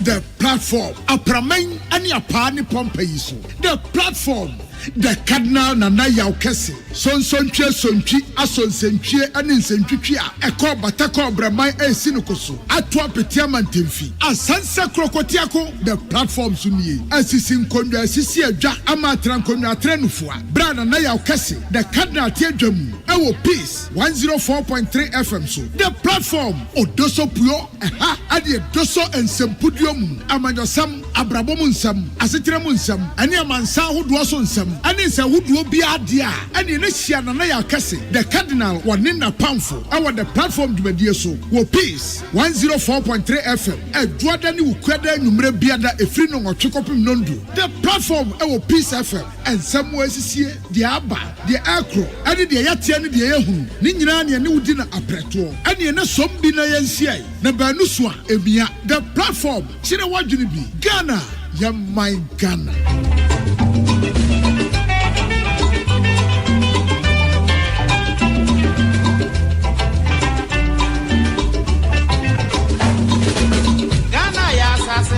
The platform, Apramen and Yapani Pompeiso. The platform, the Cardinal Nana Yaukesi, Son Sonchi, Ason Senchi, and in Senchia, Eko Batako Bramai and Sinukoso, Atwa Petiaman Timfi, Asansa Krokotiako, the platform Suni, Asisin Konda Sisia Jack Amatran Konda Trenufua, Brana Yaukesi, the Cardinal Tiajamu, Ewo Peace, 104.3 FM so. The platform, Odoso Pio, Adi Doso and Sempudium, Amanyosam, Abrabomunsam, Asitremunsam, and Yamansa who was on some. And it's a wood will be idea. And in this year, the Cardinal, one in a poundful. Our the platform to be so. Will Peace 104.3 FM. A Jordan will credit number biada a free no or chocopim nondu. The platform our Peace FM and somewhere is here the Abba, the Acro, and the Yatian the Yahu, Ninjani and Udina Apreto, and the Nasombina Yansia, Nabanuswa, Ebia, the platform. China what you be Ghana, Yamai Ghana.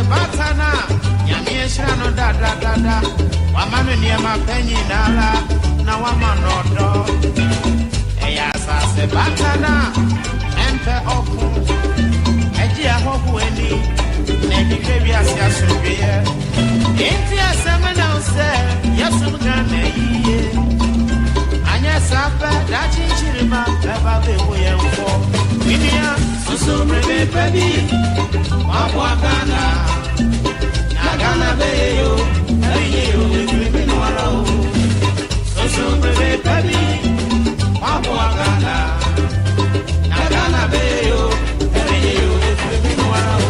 Batana, Yamieshano da, Wamanu near my penny nala, now I'm on order. Eyasa se Batana, Empe Oku, Edia Hoku Eni, Nedi Gravia Siasubia, Intia Seminal said, Yasugane, Anya Sapa, Dachi Chirima, Eva Bewoyan for Winia, Susu Baby, Wabwagana. Nagana beyo, beyo, criminal. So baby, Wabwagana. Nagana beyo, beyo, criminal.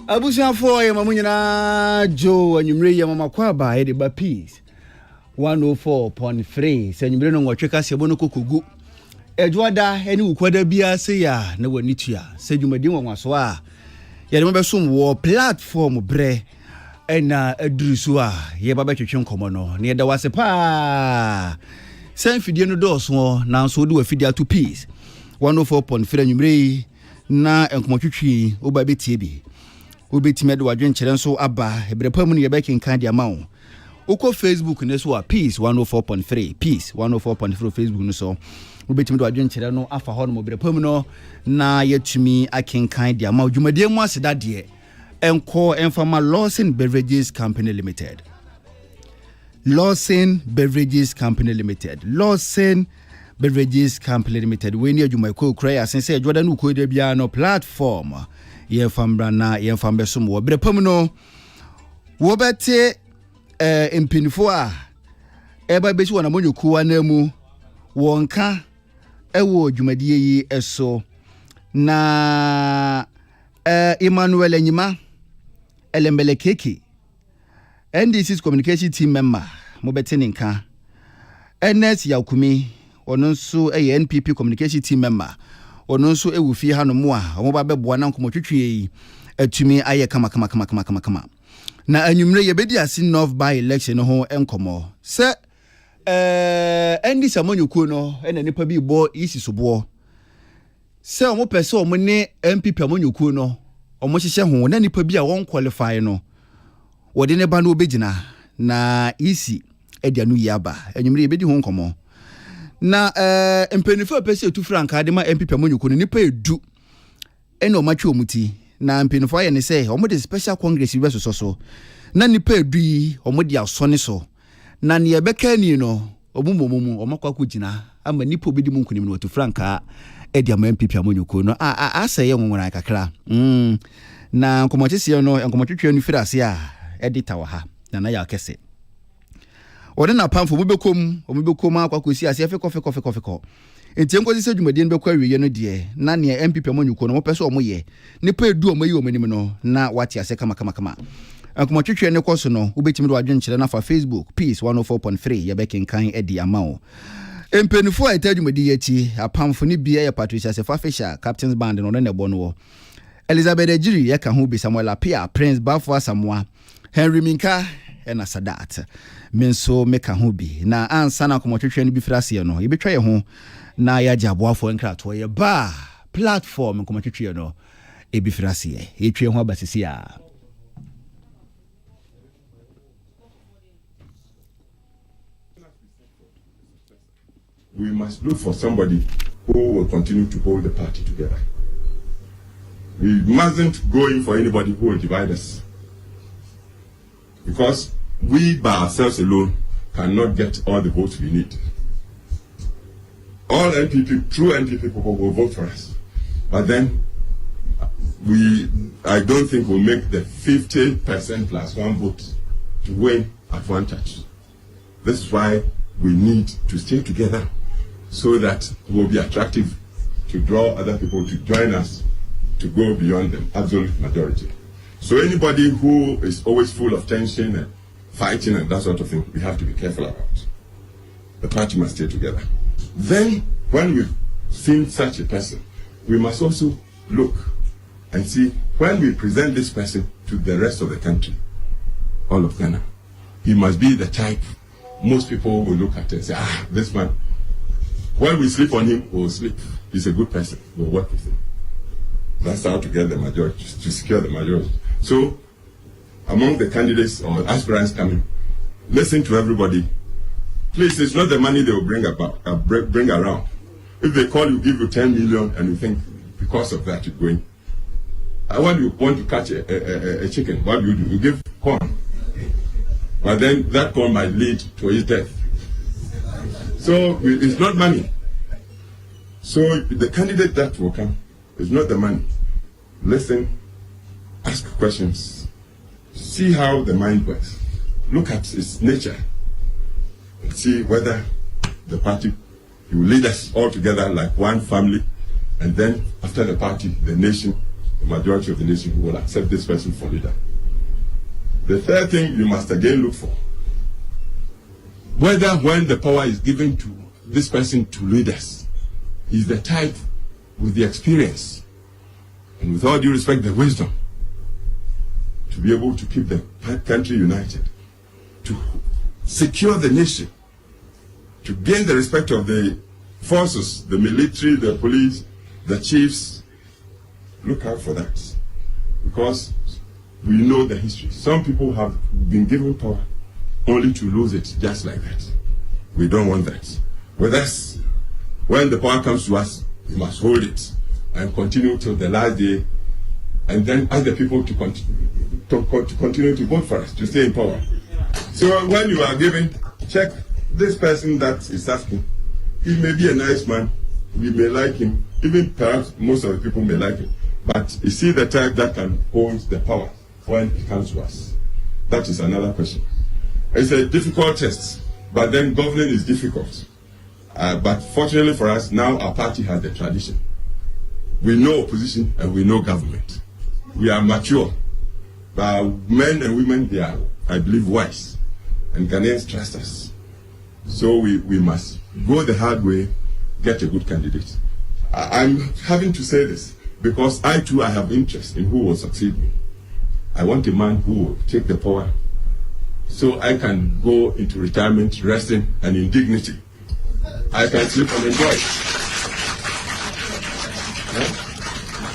Abusia for ya mamunyana Joe anyumre ya mama kwaba ede ba Peace 104.3 senyumre no nwotweka se bono kokogu edwoda eni ukwada bia se ya na wanitua sejumadi nwanwaso a ya dem besom wo platform bre ena adrusu a ye ba betwetwe nkomo no ne da wase pa sen fidie no doso na so de wa fidie to Peace 104.3 anyumre na enkomotwetwe oba betie bi obetime de wadwen kyere nso aba ebrepam ne yebekin kan dia mawo uko Facebook ne so a Peace 104.3 Peace 104.3 Facebook no so obetime de wadwen kyere no afa ho no ebrepam no na yetumi akenkan dia mawo dwumadie mu aseda de enko enfama Lawson Beverages Company Limited Lawson Beverages Company Limited Lawson Beverages Company Limited we ni adwuma ko kura ya sense Jordan uko de bia no platform ye fambra na ye fambe som wo brepam no wo bete empinfo a eba besi wona monyoku anamu wonka ewo dwumadie yi eso na Emmanuel Enyima Elembele Keke NDC's communication team member mo bete ninka Ernest Yakumi ononso NPP communication team member ononso ewufi hanomu a omoba beboa na nkomotwetwe yi atumi aye kama na anwumre yebedi ase North by election ho enkomo se endi samonyoku no ena nipa bi bo isi sobo se omo pese omo ne MPP amonyoku no omo hyehye ho na nipa bi a won qualify no wode ne ba no obegina na isi edianu yaba anwumre yebedi ho nkomo na empenifo pese etu franka de ma MPP amonyoku no nipa edu ena omatwe omuti na empenifo aye ne se omo de special congress bi so na nipa edu yi omo de asone so na ne yebeka ni no omumomumu omakwa kugina ama nipa obedi mu nkunim no etu franka edi ama MPP amonyoku no aseye nwonwora kakra na nkomotese no nkomotwetwe no firase a editor wa ha na ya kese ode na pamfo omubekom akwakosi ase efe kofe enti enkosi se dwumadie no bekwa wiye no de na ne MPP amonyoku no mo pese omo ye nipa edu omo yi omanim no na wati ase kama Akoma twetwe ne koso no ubetimi do adwenkyere na fa Facebook Peace 104.3 yebekenkan edi amao. Empenifo etadwumadi yachi apamfo ne bia ya Patricia Sefa Fisher Captains Band no ne bono. Elizabeth Ejiri yeka ho bi Samuel Apia Prince Bafo Asamoah Henry Minka ena Sadat menso meka ho bi na ansa na akoma twetwe ne bi frase no yebetwa ye ho na ya jaboafo nkrato ye ba platform akoma twetwe no ebi frase ye etwe ho abasisi a. We must look for somebody who will continue to hold the party together. We mustn't go in for anybody who will divide us. Because we by ourselves alone cannot get all the votes we need. All NPP, true NPP people will vote for us. But then, I don't think we'll make the 50% plus one vote to win at one touch. This is why we need to stay together so that we'll be attractive to draw other people to join us to go beyond the absolute majority. So anybody who is always full of tension and fighting and that sort of thing, we have to be careful about. The party must stay together. Then, when we've seen such a person, we must also look and see when we present this person to the rest of the country, all of Ghana, he must be the type most people will look at and say, this man, when we sleep on him, we'll sleep. He's a good person. We'll work with him. That's how to get the majority, to secure the majority. So, among the candidates or aspirants coming, listen to everybody. Please, it's not the money they will bring around. If they call you, give you 10 million, and you think because of that you're going. When you want to catch a chicken, what do? You give corn. But then that corn might lead to his death. So it's not money. So the candidate that will come is not the money. Listen, ask questions, see how the mind works, look at its nature, and see whether the party will lead us all together like one family, and then after the party, the nation, the majority of the nation will accept this person for leader. The third thing you must again look for, whether when the power is given to this person to lead us, he's the type with the experience and with all due respect, the wisdom to be able to keep the country united, to secure the nation, to gain the respect of the forces, the military, the police, the chiefs. Look out for that, because we know the history. Some people have been given power only to lose it just like that. We don't want that. With us, when the power comes to us, we must hold it and continue till the last day, and then ask the people to continue to vote for us, to stay in power. So when you are given, check this person that is asking. He may be a nice man, we may like him, even perhaps most of the people may like him, but is he the type that can hold the power when it comes to us? That is another question. It's a difficult test, but then governing is difficult. But fortunately for us, now our party has the tradition. We know opposition and we know government. We are mature. Men and women, they are, I believe, wise. And Ghanaians trust us. So we must go the hard way, get a good candidate. I'm having to say this because I too, I have interest in who will succeed me. I want a man who will take the power so I can go into retirement, resting, and in dignity. I can sleep and enjoy it. Yeah?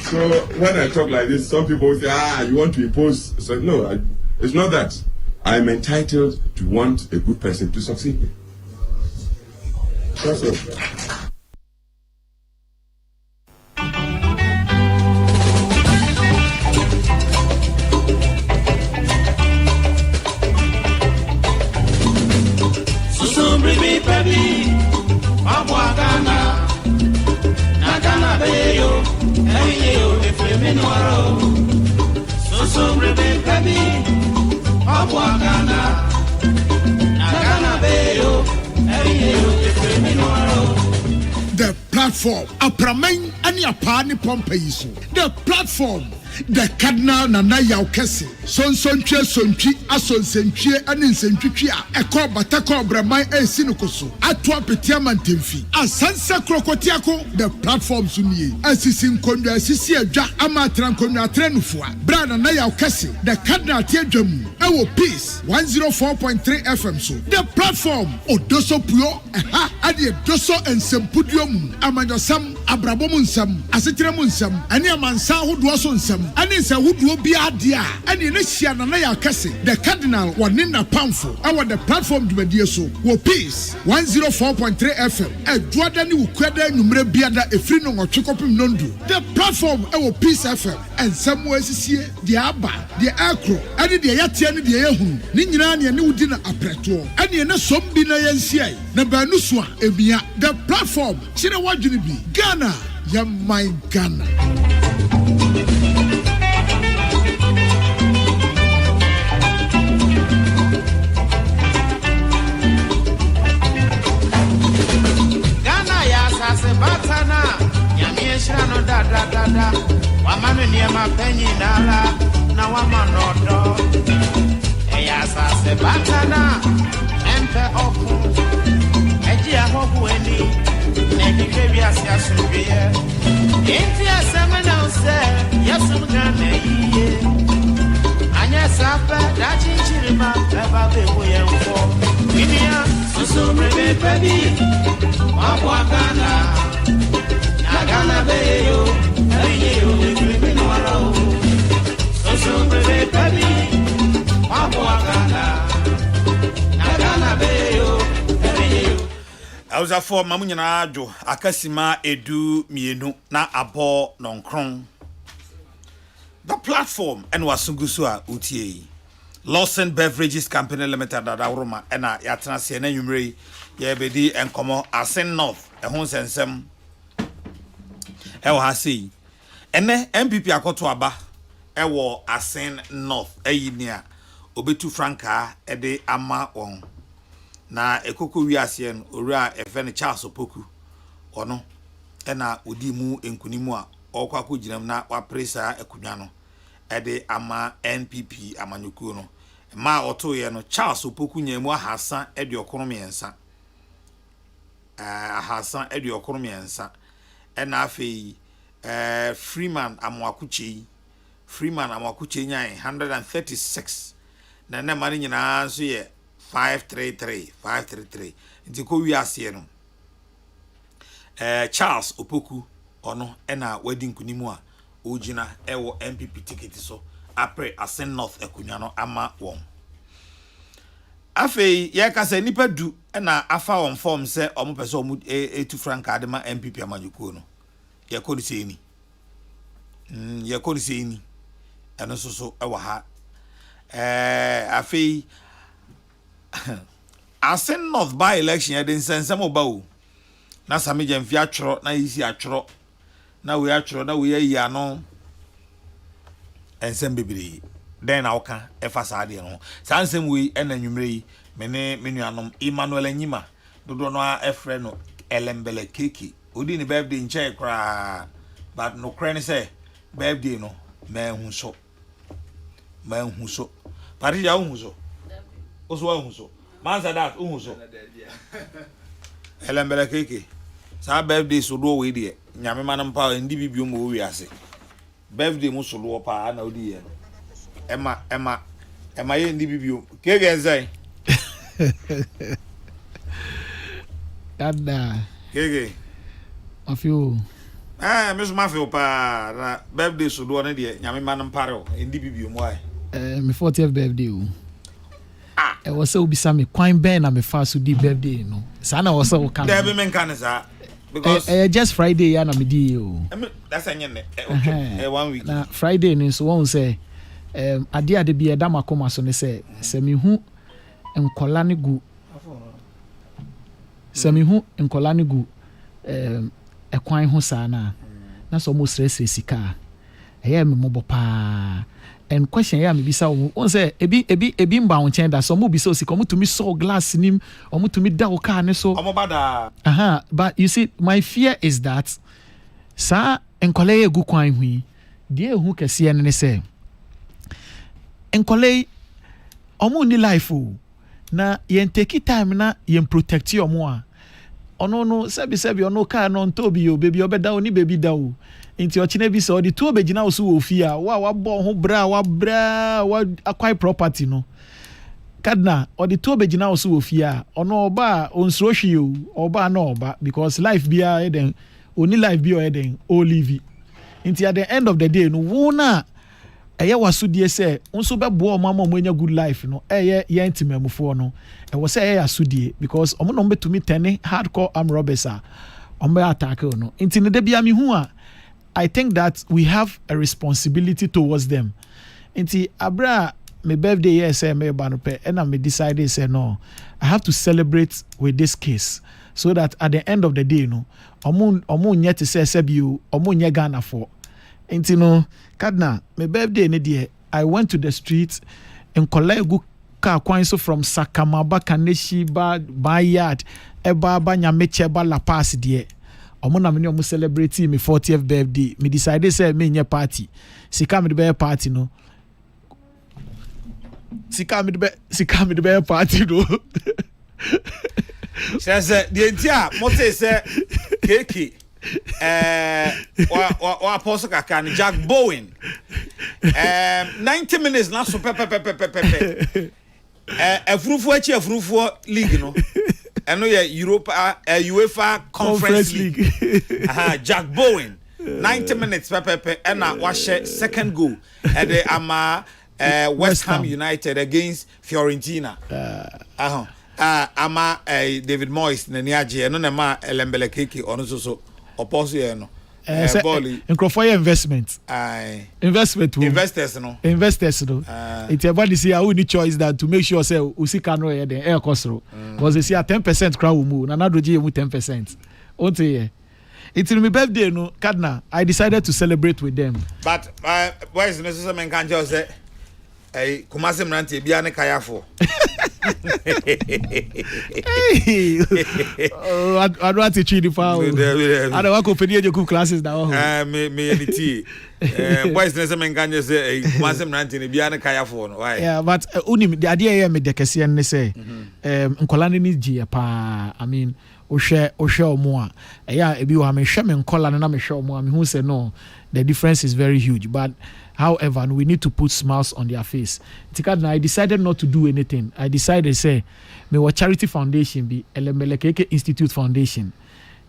So when I talk like this, some people say, you want to impose. So no, it's not that. I'm entitled to want a good person to succeed me. That's all. The platform, Apramen and Yapani Pompeiso. The platform the Cardinal Nana Yaukesi, Sonchwe Sonchi, Asonsentwe, and Insentwia, a call Batako Bramai and Sinukoso, Atwa Petiaman Timfi, a Sansa Krokotiako, the platform Suni, Asisin Konda Sisia Ja Amatran Konda Trenufua, Brana Yaukesi, the Cardinal Tiajamu, our Peace, 104.3 FM so, the platform, Odoso Pio, Adi Doso and Sempudium, Amandosam, Abrabomunsam, Asitramunsam, and Yamansa who was on some, and it's a wood will be a dear, and in Asia Naya Cassi, the Cardinal, one in a poundful, our the platform to be so, will Peace, 104.3 FM, a Dwadani Ukweda Numre Biada, a free no or Chokopim Nondu, the platform, our Peace FM, and somewhere is here, the Abba, the Acro, and the Yatiani, the Ehun, Ninani and Udina Apreto, and the Nasombina Yansia, Nabanuswa, Ebia, the platform, Chinawajubi, Ghana, my Ghana. Batana, Yamiesha no da da da da, Wamanu near my penny nala, now I'm a nodo. Eyasa se batana, Empe Oku, Egia Hoku Eni, Nedi Kabias Yasubia, India Seminal said, Yasum Gane, Anya Sapa, Dachi Chirima, Eva Bewoyan for Minia, Susu Rebe Baby, Wapwakana. Nagana beyo, ayo, no aro. So breve baby, Wapwakana. Nagana beyo, ayo. Auza for mamunyana ajo akasima edu mienu na abo nonkron. The platform and wasungusu a utie. Lawson Beverages Company Limited da Roma ena yatena se na nwumre ye bedi enkomo Asen North ehun sensem ewo ha sei ene MPP akoto aba ewo Asen North eyinia obetu franka ede ama won na ekoko wiase no owura efe ne Charles Opoku ono ena odi mu enkunimu a okwa koginam na wa presa ekunwa no ede ama NPP amanyuku no ma oto ye no Charles Opoku nyamu ahasa ede okonomiensa ahasa ede okonomiensa ena afei Freeman amwakuchi nyan 136 na na mani nyina so ye 533 nti ko wiase no Charles Opoku ono ena wadi nkunimu a ojina ewo MPP ticket so apre Asen North ekunwa no ama won afei ye ka se nipa du ena afa won form se omo pese omo etu franka de ma MPP amanyuko no ye ko ni sei ni eno so ewa ha afei Asen North by election ye den sensem oba o na same jemfi atworo na yisi atworo na we atworo na we yi ano ensem bebiri den na oka efa saade no sansem we ena nwumre yi mene menuanom Emmanuel Anyima dodo no efre no elembele keke odi ni birthday nche kra but no kra ni say birthday no manhu so pari ya hu so oso hu so man say that hu so elembele keke sa birthday so do we dey nyame manam pa ndi bibio mo wi ase birthday mu so do pa na odi ye ema ye ndi bibio keke enzai Dada keke afio me so mafio pa na birthday so do na dey nyame manam pare ndi bibio mo ai me 40th birthday o e was so bisa me kwan ben na me fa so di birthday no sa na was so kan there be men kan sa because just Friday ya na me di o that's anya ne okay 1 week na Friday ni so won say ade bi e da makoma so ne say se me hu enkola ne gu ekwan ho sa na so mo stress sika e me mobo pa and question ya me bisa won say ebi mba won chen da so mo bisa sika mo to me so glass nim o mo to me da o car ne so omobada but you see my fear is that sa enkola ye gu kwan hu deɛ ehu kɛseɛ ne sɛ nkɔlɛ ɔmo ni life o na yɛn take time na yɛn protect ɔmo a ɔno no sɛbi ɔno kaa no ntobi o baby ɔbɛda o ni baby da o nti ɔkyena bi sɛ ɔde tuo bɛgyina wo so wɔ fie a wa wabɔ ho bra wa acquire property no kadna ɔde tuo bɛgyina wo so wɔ fie a ɔno ɔba a onsuro hwie o ɔba na ɔba because life bi a ɛden oni life bi ɔyɛ den o live nti at the end of the day no wo na ɛyɛ wasodie sɛ nso bɛboa ɔmo ama ɔmo anya good life no ɛyɛ yɛn timamufoɔ no ɛwɔ sɛ ɛyɛ asodie because ɔmo na ɔmo betumi tɛne hardcore armed robbers a ɔmo bɛ attack no nti ne de bia mi hu a I think that we have a responsibility towards them nti abra my birthday yes say me ba no pɛ ɛna me decided say no I have to celebrate with this case so that at the end of the day no ɔmo nyɛ te sɛ bio ɔmo nyɛ Ghana for nti no kadna my birthday ne deɛ I went to the street in Kolegu car kwan so from Sakamaba Kaneshi ba Bayard eba ba Nyameche ba La Paz deɛ ɔmo na me ne ɔmo celebrate me 40th birthday me decided say me nyɛ party sika me de be party no sika me de be party no Sɛ the entire mote sɛ keke wa apostle kaka ni Jack Bowen 90 minutes na so pepe afrufu league no eno ye Europa UEFA Conference League Jack Bowen 90 minutes pepe na wa share second goal at the ama West Ham United against Fiorentina ama David Moyes na niaje eno na ma Elembele keke ono so opposite here no Nkrofo investment investors no it's about this year we need choice that to make sure say usika no here the air cost because they see a 10% crowd will move na nadoji mu 10% onte here it's my birthday no Kadna I decided to celebrate with them but why is necessary men can just say Kumasi Mranti bia ne kayafo I don't to treat the foul. I don't want to pay the classes now. Me elite. Why is there men can just say Kumasi Mranti bia ne kayafo why? Yeah, but the idea here me de kese ne say nkolane ni gie pa I mean ohwe omo a eya ebi wo ha me hwe me nkolane na me hwe omo a me hu say no the difference is very huge but however we need to put smiles on their face. I decided not to do anything. I decided say me wa charity foundation be Elembele Keke Institute Foundation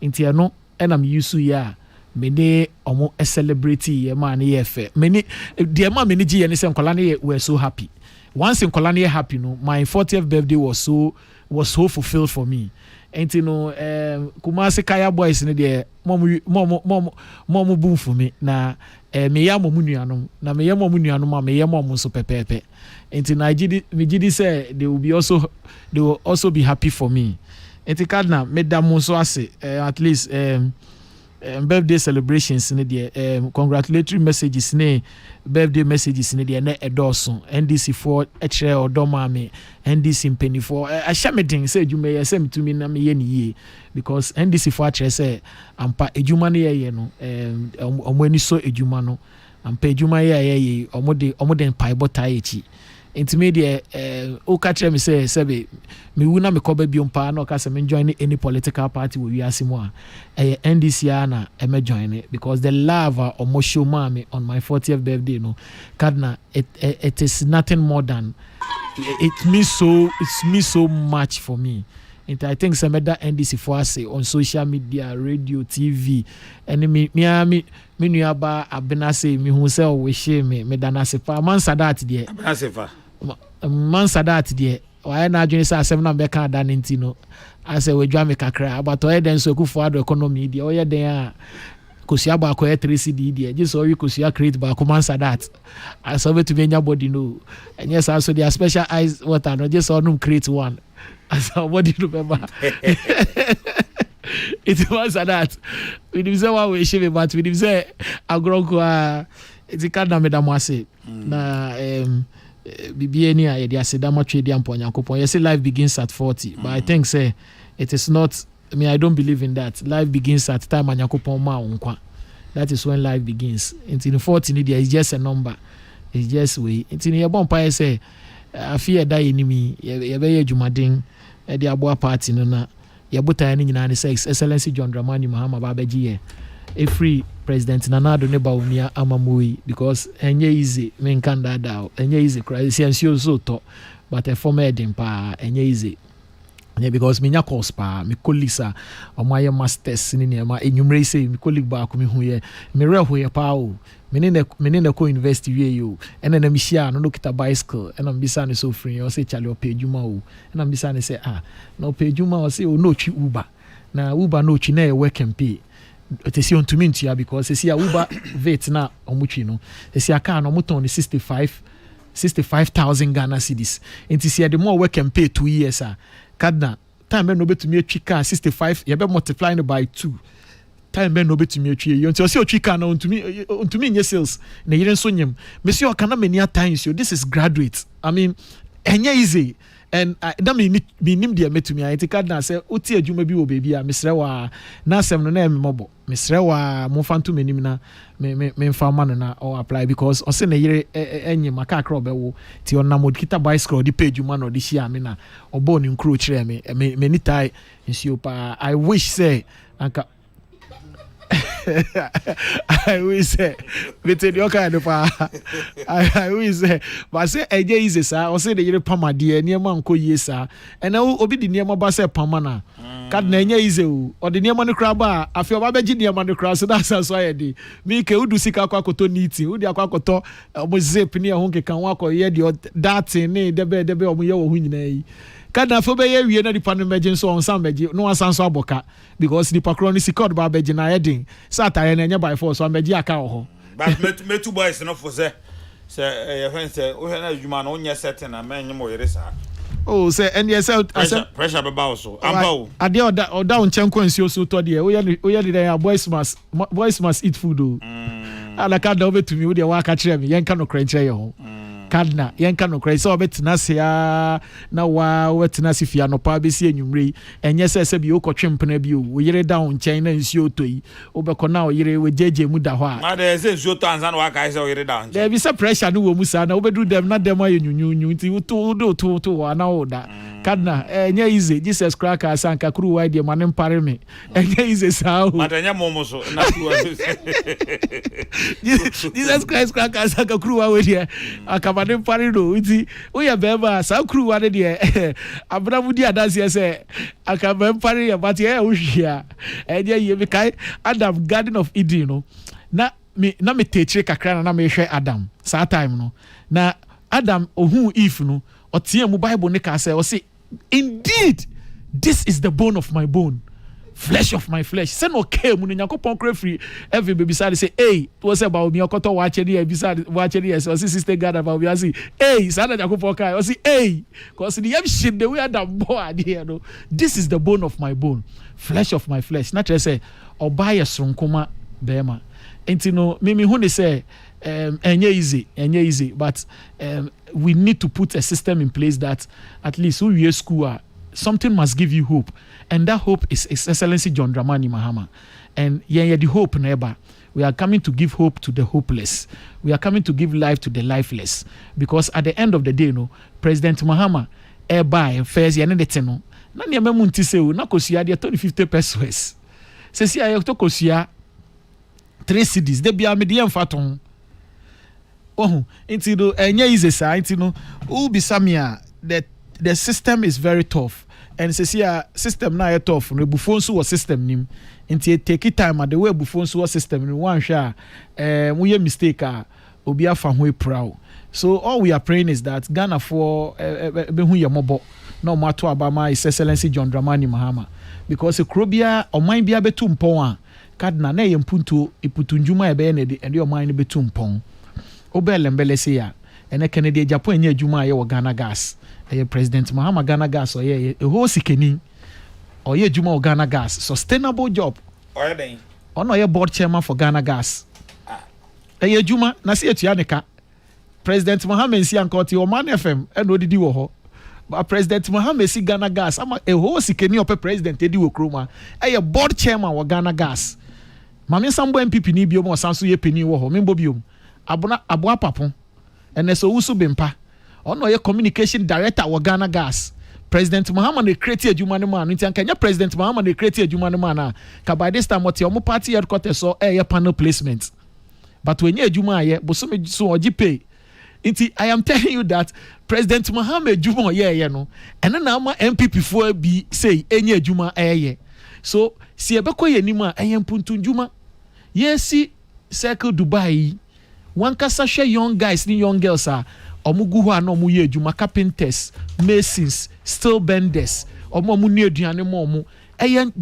inti ano and I'm used to ya me ne omo celebrate ye man ye fe me ni the man me ni gi ye say nkolane were so happy once nkolane happy no my 40th birthday was so fulfilled for me. And you know, Kumasi Kaya boys in the mom boom for me. Na me ya momunianum, na me ya momunianum, me ya mom so pepepe. And in Nigeria say they will also be happy for me. And the cardinal made that so at least birthday celebrations in the congratulatory messages ne birthday messages in the na edoso NDC for etre odoma me NDC mpeni for ashamedin say you may say to me na me ye ni because NDC for atre say ampa ejuma ne ye no omani so ejuma no ampa ejuma ye omode paibota echi intermediate o catch me say sebe me wuna me ko ba biom pa na o ka say me join any political party we asimo a NDC na e me join because the love of Mosho Mami on my 40th birthday no Kadna it is nothing more than it means so much for me. And I think some other NDC for say on social media, radio, TV, and me nuaba abena say me hu say we share me dana se fa man sadat de abena se fa man sadat de why na adwene say 7 na be kan da nti no I say we dwa me kakra but o den so kufu ado economy de o ye den a kosia ba ko 3 CD de je so we kosia create ba ko man sadat I so to be nya body no and yes also their special eyes water no just so no create one as what do you remember it was that we didn't say what we shave but we didn't say agronko it's kind of madam wase na bibie ni a dia seda matwe dia mponyankopon yes life begins at 40 but I think say it is not I mean I don't believe in that life begins at time anyankopon ma wonkwa that is when life begins. Into the 14 there is just a number. It's just way. Into the bonfire say I fear die enemy. You be jumading at the Abua party na. Yabuta any United States Excellency John Dramani Mahama Babeji. A free President Nana Addo Baumia Amamui because enye easy men can that down enye easy crisis so to but a former pa enye easy. Yeah, because me nya course pa me colleagues are on my masters ni ma enyumre say me colleague ba ko me hu ye me re hu ye pa o me ne ko university wie yo ena na me share no kita bicycle ena me bisa ne so free o say chale o pejuma o ena me bisa ne say no pejuma o say o no twi uber na uber no twi na e work and pay te si on tumi ntia because se si a uber vet na omutwi no se si aka no moton 65,000 Ghana cedis enti si the more work and pay 2 years kadna time no betumi atwi car 65 ye be multiply by 2 time no betumi atwi ye nti o se otwi car na ontumi nye sales na yire nso nyem me se o kana many times yo this is graduate I mean enye easy and that me nim dia metumi enti kadna se oti adwuma bi wo baby a mesre wa na asem no na emmobo mesre wa mo fanto menim na me mfa ma no na or apply because o se na yire enye maka akra obewo ti onam odikita bicycle di page ma no di share me na obo ni nkro kire me ni tai nsio pa I wish say anka I wish say we tell you kind of I wish say but say eje is say o say the yire pamade niam anko yie sa and obi di niam ba say pama na kad na enye ize o de niam no kra ba afi oba beji niam no kra so that's so I dey me ke udu sika akwakoto niti udi akwakoto mo zip ni ehun ke kan wa ko ye de that ni debe o mo ye wo hu nyina yi kada fo be ye wie na dipa no meje so on sam meje no an sanso aboka because dipa kro ni sikod ba beje na edin satare na enye by force so meje aka ho but metu boys no for say ye fen say o he na adwuma no onye setting na menye mo yere sa oh say and yes pressure be ba so amba o ade oda on chenko nsio so to de o ye de boys must eat food o ala kada obetumi wo de wa ka kire me yen ka no kra kire ye ho kadna yenka no krai so obetena sia na wa wetena sifia no pa besi enwumre enye se bi okotwempena bi o yire down nchen na nsuo toyi obekọ na o yire we jeje mu da ho a na de se nsuo to anza na wa kai se o yire down there be some pressure no wo mu sa na obedu dem na dem ayunyunyu nti to wa na oda kadna enye easy Jesus crack asanka kru wa de manem pare me enye easy sa o matanya momo so na kru wa Jesus Christ crack asanka kru wa we de akabane pare no nti o ya beba sa kru wa de abramudi adase se akabane pare ya but ya ohwia enye ye be kai Adam Garden of Eden no na me techire kakra na me hwe Adam sa time no na Adam ohun Eve no otie mu Bible ne ka say o say indeed this is the bone of my bone, flesh of my flesh. Say no care mu Nyankopon kra free every baby side say hey to say about me okoto wa chedi e beside wa chedi yes o sister God about we say hey say na Nyankopon kai o say hey cause the yam shit the way Adam boy there no this is the bone of my bone, flesh of my flesh. Not just say oba ye sonkoma bema enti no me hu ne say enye easy but we need to put a system in place that at least we school something must give you hope, and that hope is Excellency John Dramani Mahama. And yeah the hope neighbor, we are coming to give hope to the hopeless, we are coming to give life to the lifeless, because at the end of the day no President Mahama by first ya ne no na ne mamu ntise o na kosia de 50 pesos se si ayo to kosia 3 cedis de bia me de emfaton oh into do enye easy sa into no ubi samia the system is very tough, and say system na tough no bufon so system nim into take it time at the way bufon so system nim one sha we mistake obi afa ho proud. So all we are praying is that Ghana for be hu ye mobo no matter about His Excellency John Dramani Mahama, because Krobia or mind bia betu mpon a kadna na ye mpuntu iputunjuma ebe ne de and your mind betu mpon obelembele se ya ene Kennedy Japan enye adwuma ye wo Ghana Gas President Mahama Ghana Gas oye e ho sikeni oye adwuma wo Ghana Gas sustainable job oye den ono ye board chairman for Ghana Gas eye adwuma na se etua ne ka President Mahama nsi ankoti o Man FM e no didi wo ho but President Mahama si Ghana Gas ama e ho sikeni ope president edi wo kroma eye board chairman wo Ghana Gas Mame Sambo MPP ni biom o sanso ye peni wo ho membo biom aboa papo ene so wusu bempa ono ye communication director wa Ghana Gas President Muhammad e create adwuma ne man nti ankanya President Muhammad e create adwuma ne man ka by this time what your party headquarters so panel placement but when you adwuma aye bosome so oji pay nti I am telling you that President Muhammad adwuma ye no ene na ama MPP fo bi say enye adwuma so si ebeko ye nimu a mpuntu ndwuma yesi Circle Dubai wankasa hwe young guys ni young girls omugu ho ana omu ye adwuma carpenters masons steel benders omu ni aduane mo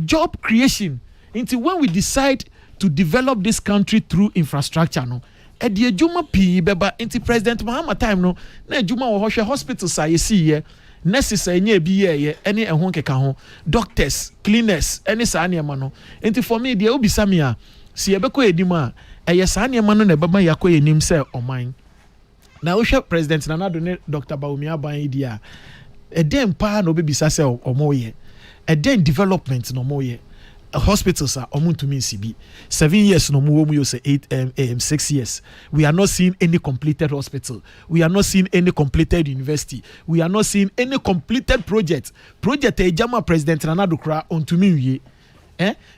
job creation until when we decide to develop this country through infrastructure no edi adwuma pi beba until President Muhammad time no na adwuma wo hwe hospitals yesi ye nurses enye bi ye ene ehon keka ho doctors cleaners ene sa niema no until for me dia obisa me a si ebeko edim a eye sa niema no na beba yakọ enim se oman na wo hwe President Nana Addo ne Dr. Bawumia Aban idia edem pa na obebisa se omoye edem development no moye hospitals are omuntumi nsibi 7 years no mu wo say 8 6 years we are not seeing any completed hospital, we are not seeing any completed university, we are not seeing any completed project ejama President Nana Addo kra ontumi wie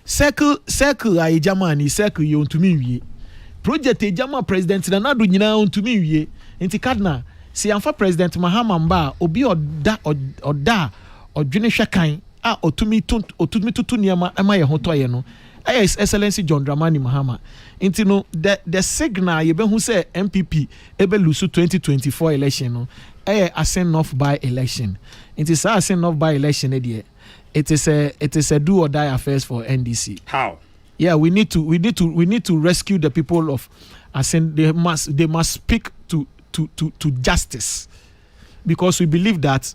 circle a ejama ni circle ye ontumi wie project ejama President Nana Addo nyina ontumi wie enti kadna si amfa President Mahama mba obi oda odwene hwekan otumi tutu niama ama ye hoto ye no His Excellency John Dramani Mahama inti no the signal ye be hu say MPP ebe lusu 2024 election no a send off by election inti sa send off by election it is a do or die affairs for NDC. How? Yeah, we need to rescue the people of Asen. They must speak to justice, because we believe that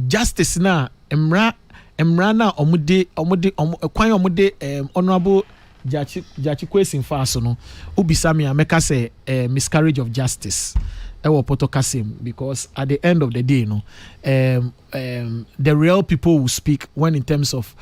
justice na emra na omude kwan omude honorable Jachi Kwesi Mfaso no ubisa me ameka say miscarriage of justice ewo poto kasem, because at the end of the day no the real people will speak when in terms of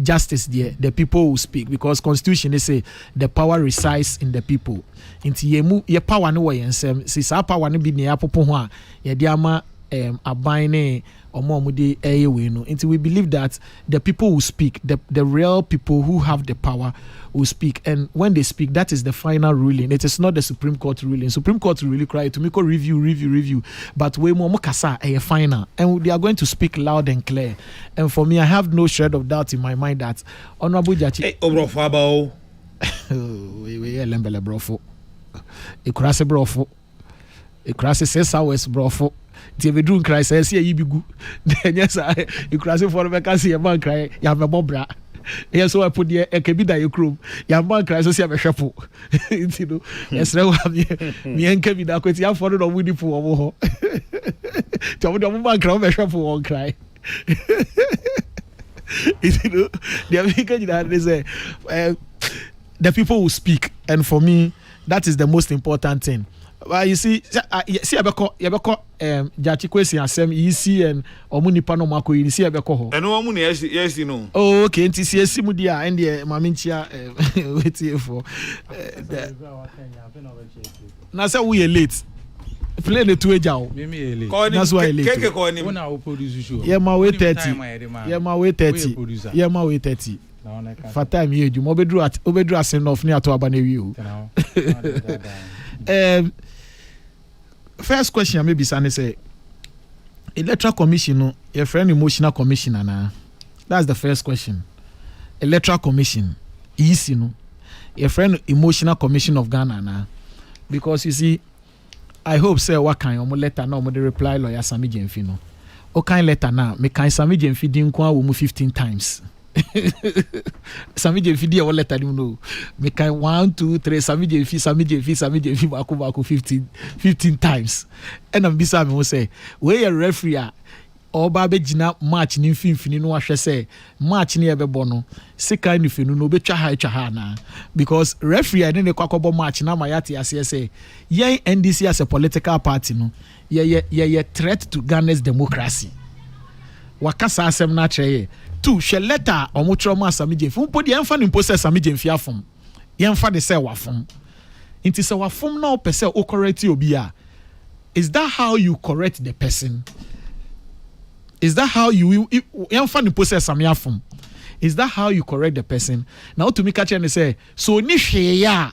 justice the people will speak, because constitution they say the power resides in the people. Inti ye power no way ensem si sa power no bi ne apopo ho a ye de ama aban ne omomude we no. Inti we believe that the people will speak, the real people who have the power will speak, and when they speak, that is the final ruling. It is not the Supreme Court ruling. Supreme Court really cry to make a review, but we mo kasa final, and they are going to speak loud and clear. And for me, I have no shred of doubt in my mind that Honorable Jachi Obrofaba we lembele brofo ikurase brofo ikurase 6 hours brofo David Run cry says here you be good. Then yes, you cross for me can see a man cry, you have a bobra. Yes, so I put the Kebida your crew. Your man cries, so you have a shuffle. You know, yes, now me and Kebida, because you have followed a woody for a tell me the woman cry, a shuffle won't cry. You know, the American that they say the people will speak, and for me, that is the most important thing. Well, you see abeko Jachi Kwesi asem isi and omunipa no mako yi see abeko ho. Eno omu ne yes no. Oh, okay, nti see esi mu dia and the maminchia wait for. Na say we late. Play the 2 eja. Me late. That's why late. Keke ko ni. When I produce show. Yeah, ma wait 30. Yeah, ma wait 30. Yeah, ma wait 30. For time you obedru asen of ni ato aba na wi o. First question maybe Sani say Electoral Commission no your friend emotional commissioner na. That's the first question. Electoral Commission EC no your friend emotional commission of Ghana na, because you see I hope say what kind of letter na the reply lawyer Sami Jemfi no o kind letter na me kan Sami Jemfi din kwa wo mu 15 times. Sami Jemfi dia wo letter dim no me kan 1 2 3 Sami Jemfi baku 15 times. And am bisa me wo say we a referee a oba be gina match ni mfimfini no ahwe say match ni ebebo no sika ni fenu no betwa ha na, because referee I dey kwakobo match na ma yate ase say yen NDC as a political party no ye threat to Ghana's democracy. Wakasa asem na kire two she letter omo trauma Asami Jemfi mpo de emfa ni mpo se Asami Jemfi afom yemfa de se wafom inti se wafom na opese o correct obi a is that how you correct the person? Is that how you yemfa ni mpo se Asami afom? Is that how you correct the person? Now to me catch and say so ni hwe ya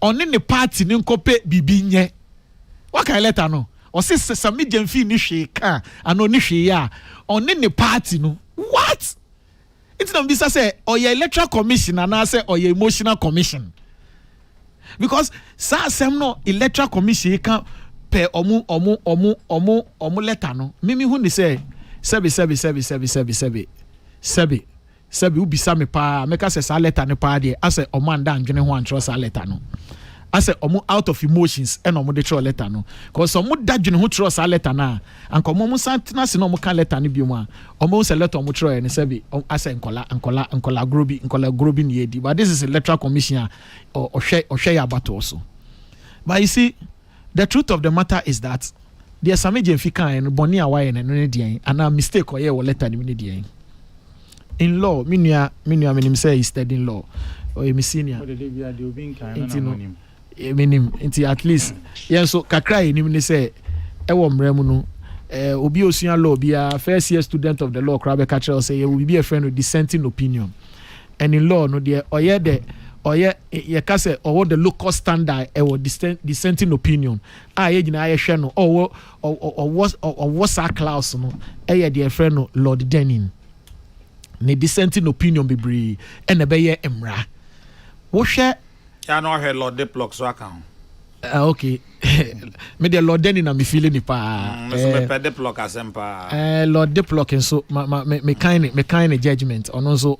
oni ne party ni nkope bibi nye what kind letter no o se Asami Jemfi ni hwe ka ano ni hwe ya oni ne party no what? It's not bisa say or your electoral commission and I say or your emotional commission. Because sa sem no electoral commission can pay omu letter no. Mimi who ni say sebi ubisa me pa make us say letter ne pa de I say omanda ndwene ho antro sa letter no. I say omu out of emotions and omu de throw letter no because omu dadwene ho throw sa letter na anko omu santina se no omu kan letter ne biom a omu say letter omu throw ne say I say nkola grobi ne edi but this is electoral commission or hwe ya battle also. But you see the truth of the matter is that the Asami Jemfi kan no boni awaye ne dian ana mistake oye wo letter ne dian in law minua say he studying law or a senior inti at least so kakra enim ne say ewo mremu no obi osua law bia first year student of the law crab catcher say you will be a friend with dissenting opinion and in law no there oye ye ka say or the local standard or dissenting opinion ye gina ye hwe no or what's our clause no ye the friend no Lord Denning ne dissenting opinion bebree and be ye emra wo hwe ya no he Lord Diplock so account okay me the Lord Denning na me feeling ni pa me pe Diplock asempa Lord Diplock so me kind judgment ono so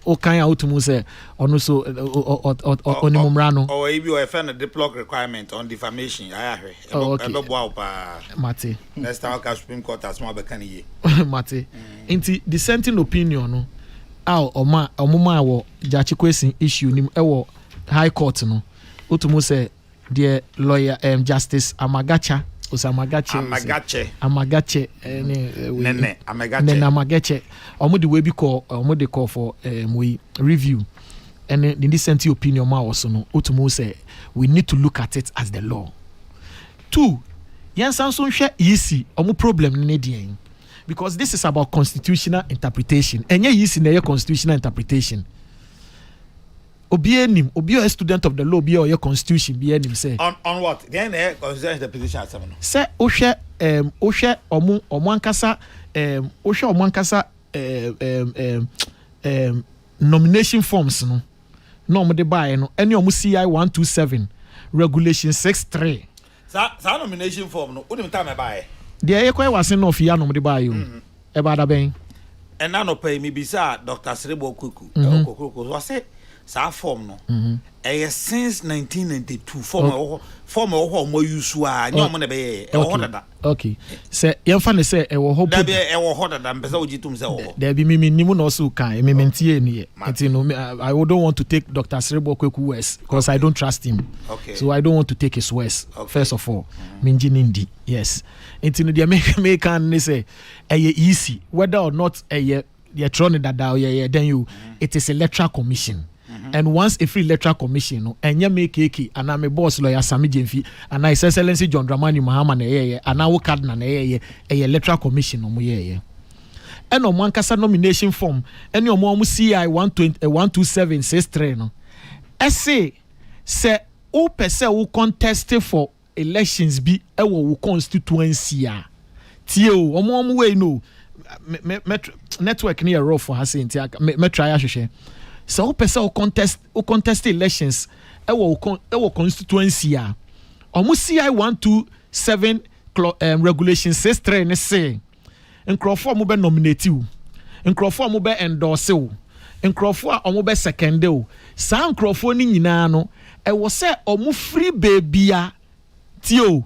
o kan out mu say ono so onimumra no o e bi o e Diplock requirement on defamation aya hwe e be boa pa mate next time ka Supreme Court as mo be kan ye mate inti dissenting opinion no omuma wo jachi question issue nim ewo high court no otumu say the lawyer Justice Amagache omo the way be call omo the call for we review and the dissenting opinion ma also no otumu say we need to look at it as the law. Two, yansan so hwe easy omo problem ne dien because this is about constitutional interpretation enye easy na constitutional interpretation. Obi a student of the law be or constitution be enim say on what then consider the position at seven say ohwe omo ankasa ohwe omo ankasa nomination forms no na omo de buy no any omo CI 127 regulation 63 sa nomination form no onim time buy there ekwa wase no ofia no omo de buy yo e ba da ben and na no pay me bisa Dr. Serebo Kuku Kokoko so say sa form no since 1992 form mo use a nyom na be dada okay say yemfa ne say e wo ho da be e wo ho dada mpesa ogitum say wo da bi mimi nimu na so kan me mentie ne ye no I don't want to take Dr. Serebo Kwaku words because I don't trust him so I don't want to take his words first of all minji nindi yes no dia me kan ne say easy whether or not ye throwing that down then you it is electoral commission. And once a free electoral commission no enya make keke and I'm a boss lawyer Asami Jemfi and His Excellency John Dramani Mahama na and our cardinal na electoral commission no ye and on one kasa nomination form any omo CI 127 63 no say o pese wo contest for elections bi e wo constituency a tie o omo we no network near raw for her saying me try ahwehwe so person contest elections ewo constituency a omo CI 127 regulation 63 ne say nkrofo mo be nominate o nkrofo mo be endorse o nkrofo a omo be second o sa nkrofo ni nyina no ewo se omo free baby a tio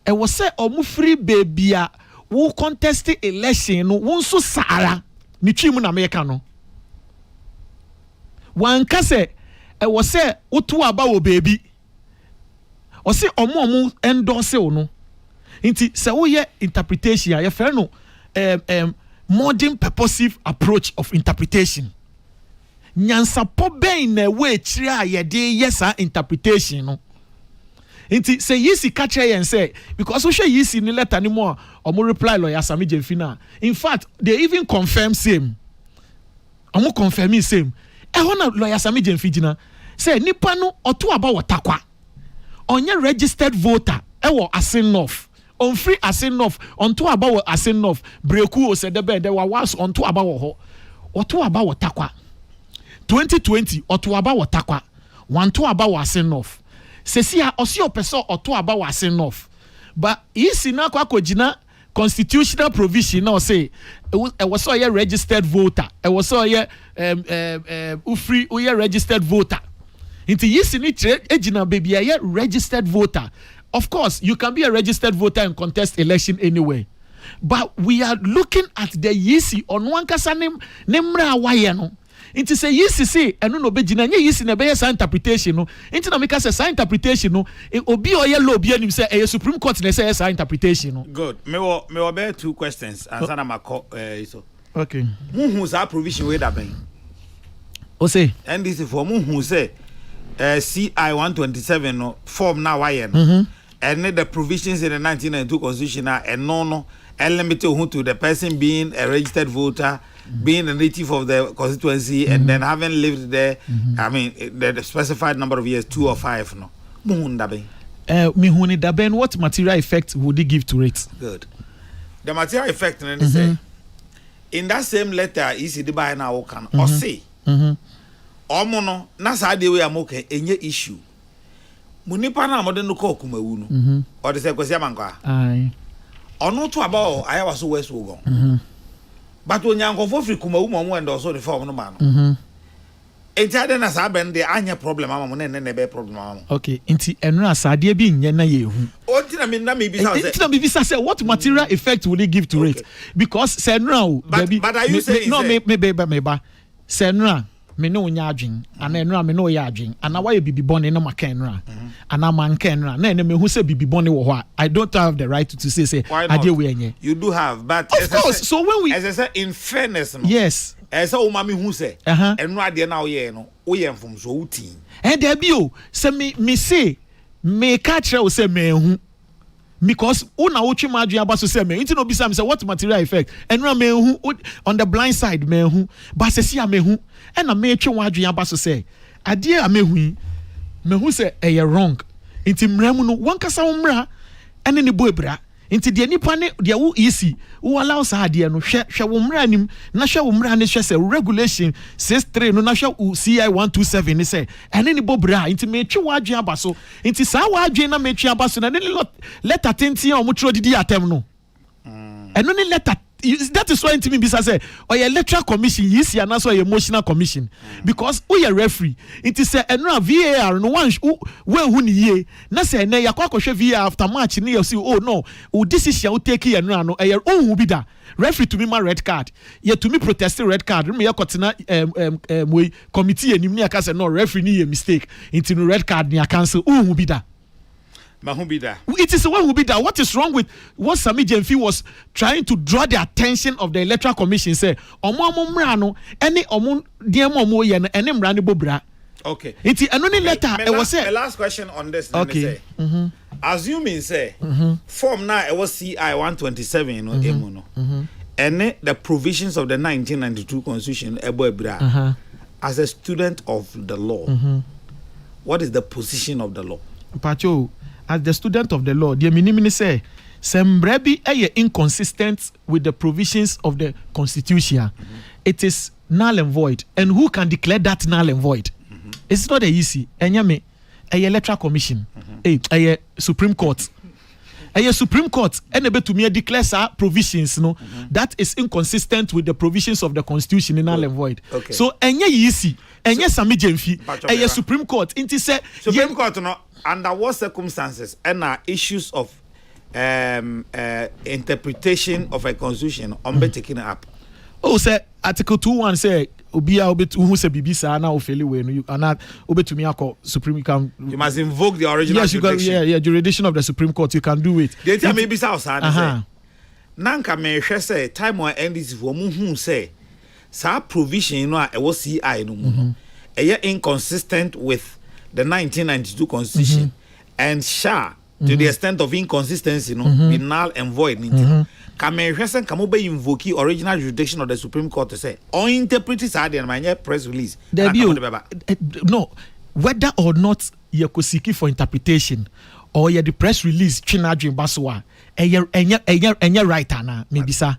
ewo se omo free baby a wo contest election no won so sara ni twimu na meka no wan kase e wo se otu aba wo baby o se omo endorse o no nti se wo ye interpretation ya fe no modern purposive approach of interpretation. Nyansapo bɛn na we kyerɛ a yɛde yɛ saa interpretation no. Nti sɛ yisi ka kyerɛ yɛn sɛ because wohwɛ yisi ne letter ne mu a ɔmo reply lawyer Sami Gyamfi na. In fact, they even confirm same. Ɔmo confirm same. Ɛhɔ na lawyer Sami Gyamfi gyina. Sɛ nipa no ɔto aba wɔ takwa. Ɔnyɛ registered voter ɛwɔ Asenof. Ɔmfiri Asenof, ɔnto aba wɔ Asenof. Breku o sɛ dɛbɛ dɛ wa was ɔnto aba wɔ hɔ. Ɔto aba wɔ takwa. 2020 ɔto aba wɔ takwa. Wanto aba wɔ Asenof. Sesia osi opeso oto aba wa Asenof. But isi na kwa kojina constitutional provision now say it was so registered voter. It was so ufri uye registered voter. Into yisi ni ejina baby a registered voter. Of course, you can be a registered voter and contest election anyway. But we are looking at the yisi on one kasa nemra waye no. Inti say yisi say eno no be gina nye yisi na be yes interpretation no. Inti na make say interpretation no obi oye law obi anim say a Supreme Court na say yes interpretation no. Good. Me wo be two questions answer na mako so. Okay. Who say provision we da ben? O say and this for who say CI 127 no form na why no. And the provisions in the 1992 constitution and no limited to the person being a registered voter, being a native of the constituency, and then having lived there. I mean, the specified number of years, 2 or 5. No, Mihuni Daben, what material effect would it give to it? Good. The material effect, and say in that same letter, is the buy now can or say, Omono, Nasa de way I'm okay, any issue. Munipa na modern no call Kumaunu, or the Sequoia Aye. Or not to about I was so west will go. But when young for free Kumauma went also the form no man. It's had an asaben the anya problem, and never problem. Okay, into Enra Sadia being Yena Yehu. What did I mean? That maybe say what material effect will it give to it? Because Senra, but are you saying no, maybe Senra. Me no nyadwen ana enra me no yadwen ana why bibi bone na maka enra ana manka enra na ene me hu se bibi bone wo ho I don't have the right to say ade we enye. You do have, but of course so when we as I say in fairness no, yes as o mama hu say enra ade na wo ye no wo ye mfom so wuti e da bi o se me say me ka kire o se me hu because una wotwe madwe abaso say me nti no bisa me say what material effect enra me hu on the blind side me hu but se sia me hu and I may try what you abaso say. A dear me who say a wrong. Inti mremuno one kasa umra and any boy bra. Inti the nipane dia who easy who allows her dear no share umranim nasha umran is a regulation 63 no nasha CI 127 he say and any bobra inti me try what you abaso inti sa wa adwena me try abaso and any letter 10 or mutro didi atem no. And only letter that is why me bisa say or your electoral commission yes ya na so your emotional commission because we are referee it is say enra VAR no one when hu ni ye na say na yakwa kohwe VAR after match ni you see oh no o decision o take enra no e hu bi da referee to me ma red card ye to me protest red card me yakotena we committee enim ni aka say no referee ni ye mistake into no red card ni cancel hu bi da. It is the one who be that. What is wrong with what Sami Gyamfi was trying to draw the attention of the Electoral Commission? Say, Omo mrano, any omo diamo mo yen, any mrani bobra. Okay. It's an only letter. It was the last question on this. Okay. Assuming say form now it was CI 127 you know and the provisions of the 1992 Constitution as a student of the law. What is the position of the law? Pacho, as the student of the law, the minimum say, Sembrebi inconsistent with the provisions of the Constitution. It is null and void. And who can declare that null and void? It's not easy. Enyame, a electoral commission, a Supreme Court. A Supreme Court, able to me declare provisions, no, that is inconsistent with the provisions of the Constitution in null and void. Okay. So, enye easy, enye Sami Gyamfi, a Supreme Court, inti say Supreme Court, no. Under what circumstances and issues of interpretation of a constitution be taken up? Oh, say Article 2:1 say Obia obet who say Bibisa na ofeli we no and obetumi akọ Supreme you must invoke the original jurisdiction. Yes, you can, jurisdiction of the Supreme Court. You can do it. They tell me Bisa nanka me hwe say time on NDC for mu hu say sa provision no a e wo CI no mu eye inconsistent with the 1992 constitution and sha to the extent of inconsistency no be null and void can me hwe say kamo be invoke original jurisdiction of the Supreme Court to say or interpret sa de na press release no whether or not you could seek for interpretation or you the press release chinadwin basoa enya right ana maybe sir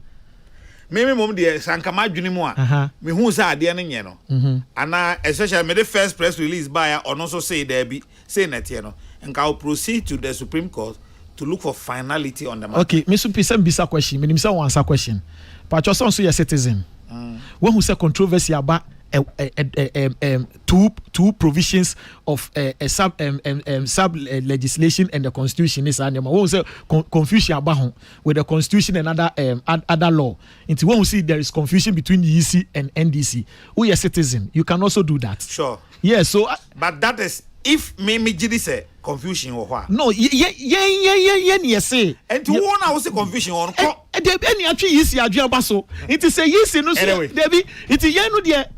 me mom de sanka madwene mu a me hu sa ade no nye no ana especially me the first press release by or no so say there be say net here no and I will proceed to the Supreme Court to look for finality on the matter. Okay, me bisa question me nimsa wan answer question but you so your citizen when who say controversy about two provisions of sub legislation and the constitution is animal. When we say confusion about with the constitution and other law. Until when we see there is confusion between the EC and NDC, we are citizen. You can also do that. Sure. Yeah. So, but that is if me jidi say confusion or what? No. Yes. Say. And to one I was say confusion on. There be any actually easy adua baso. It is say yes no so. There be it ye no there.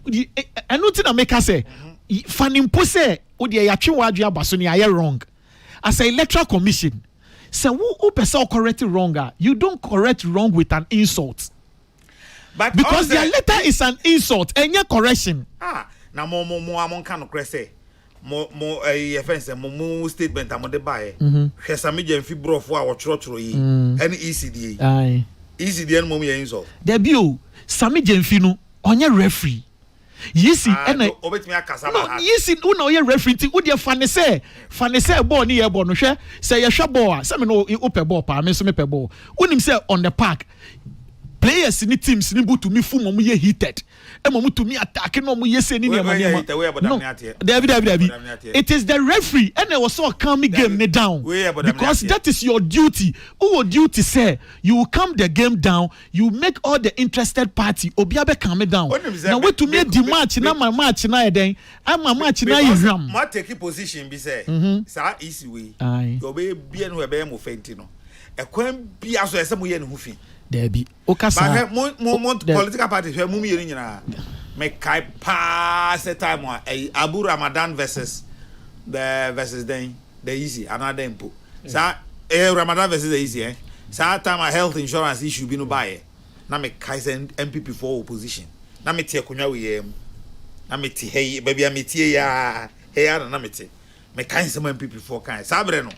I know to make us say. Fanimpo say o de ya twe wadua baso ni aye wrong as an electoral commission say who person correct wrong you don't correct wrong with an insult but because their letter is an insult and your correction na mo amon kan no krese mo offense mo statement amode bae hwesa me jamfi brofo a wo chorotoro yi any ECDA aye ECDA no mo ye insult there be o Sami Jamfi no onye referee yisi ena obetimi akasa ba ha yisi una oye referee ti udi fane say ball ni ye ball no hwe say ye hwe ball say me no ope ball pa me so me pe ball unim say on the park players ni teams ni butu mi fu mo ye heated e mo to me attack no mo ye say ni no David it is the referee and it was so calm game me down because that is your duty who duty say you will calm the game down you make all the interested party obi abe calm me down now wait to make the match na my match na den am my match na yram ma take position be say sa easy way you be bia no e be mo fenti no e kwan bia so e se mo ye ne hu fi there be okasa mo political parties we mum yeri nyina me kai pass time one Abu Ramadan versus the easy another impo sa Ramadan versus the easy sa time a health insurance issue bi no buy na me kai send MPP for opposition na me tie konwa we yam na me tie hey baby me tie ya hey na me tie me kai some MPP for kai sa bre no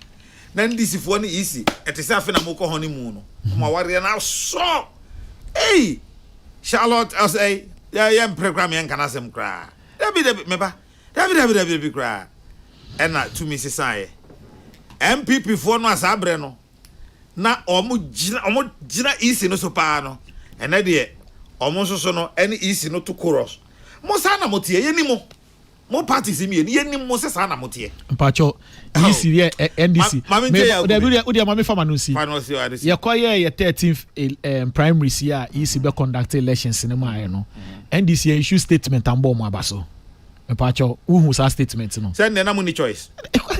na ndisi fo no easy etese afi na mo ko honeymoon no ma ware na so hey Charlotte I say yeah program yan kana sem kra David meba David kra ena to me say MPP for no asabre no na omo gina easy no so pa no ena de omo so no any easy no to chorus mo sa na mo tie yenimo mo parties mi yenimo se sa na mo tie mpacho easy here NDC we mama fama no see ye koye ye 13th primaries here easy be conduct elections in ma no NDC issue statement ambo mo abaso mpacho who sa statement no say na mo ni choice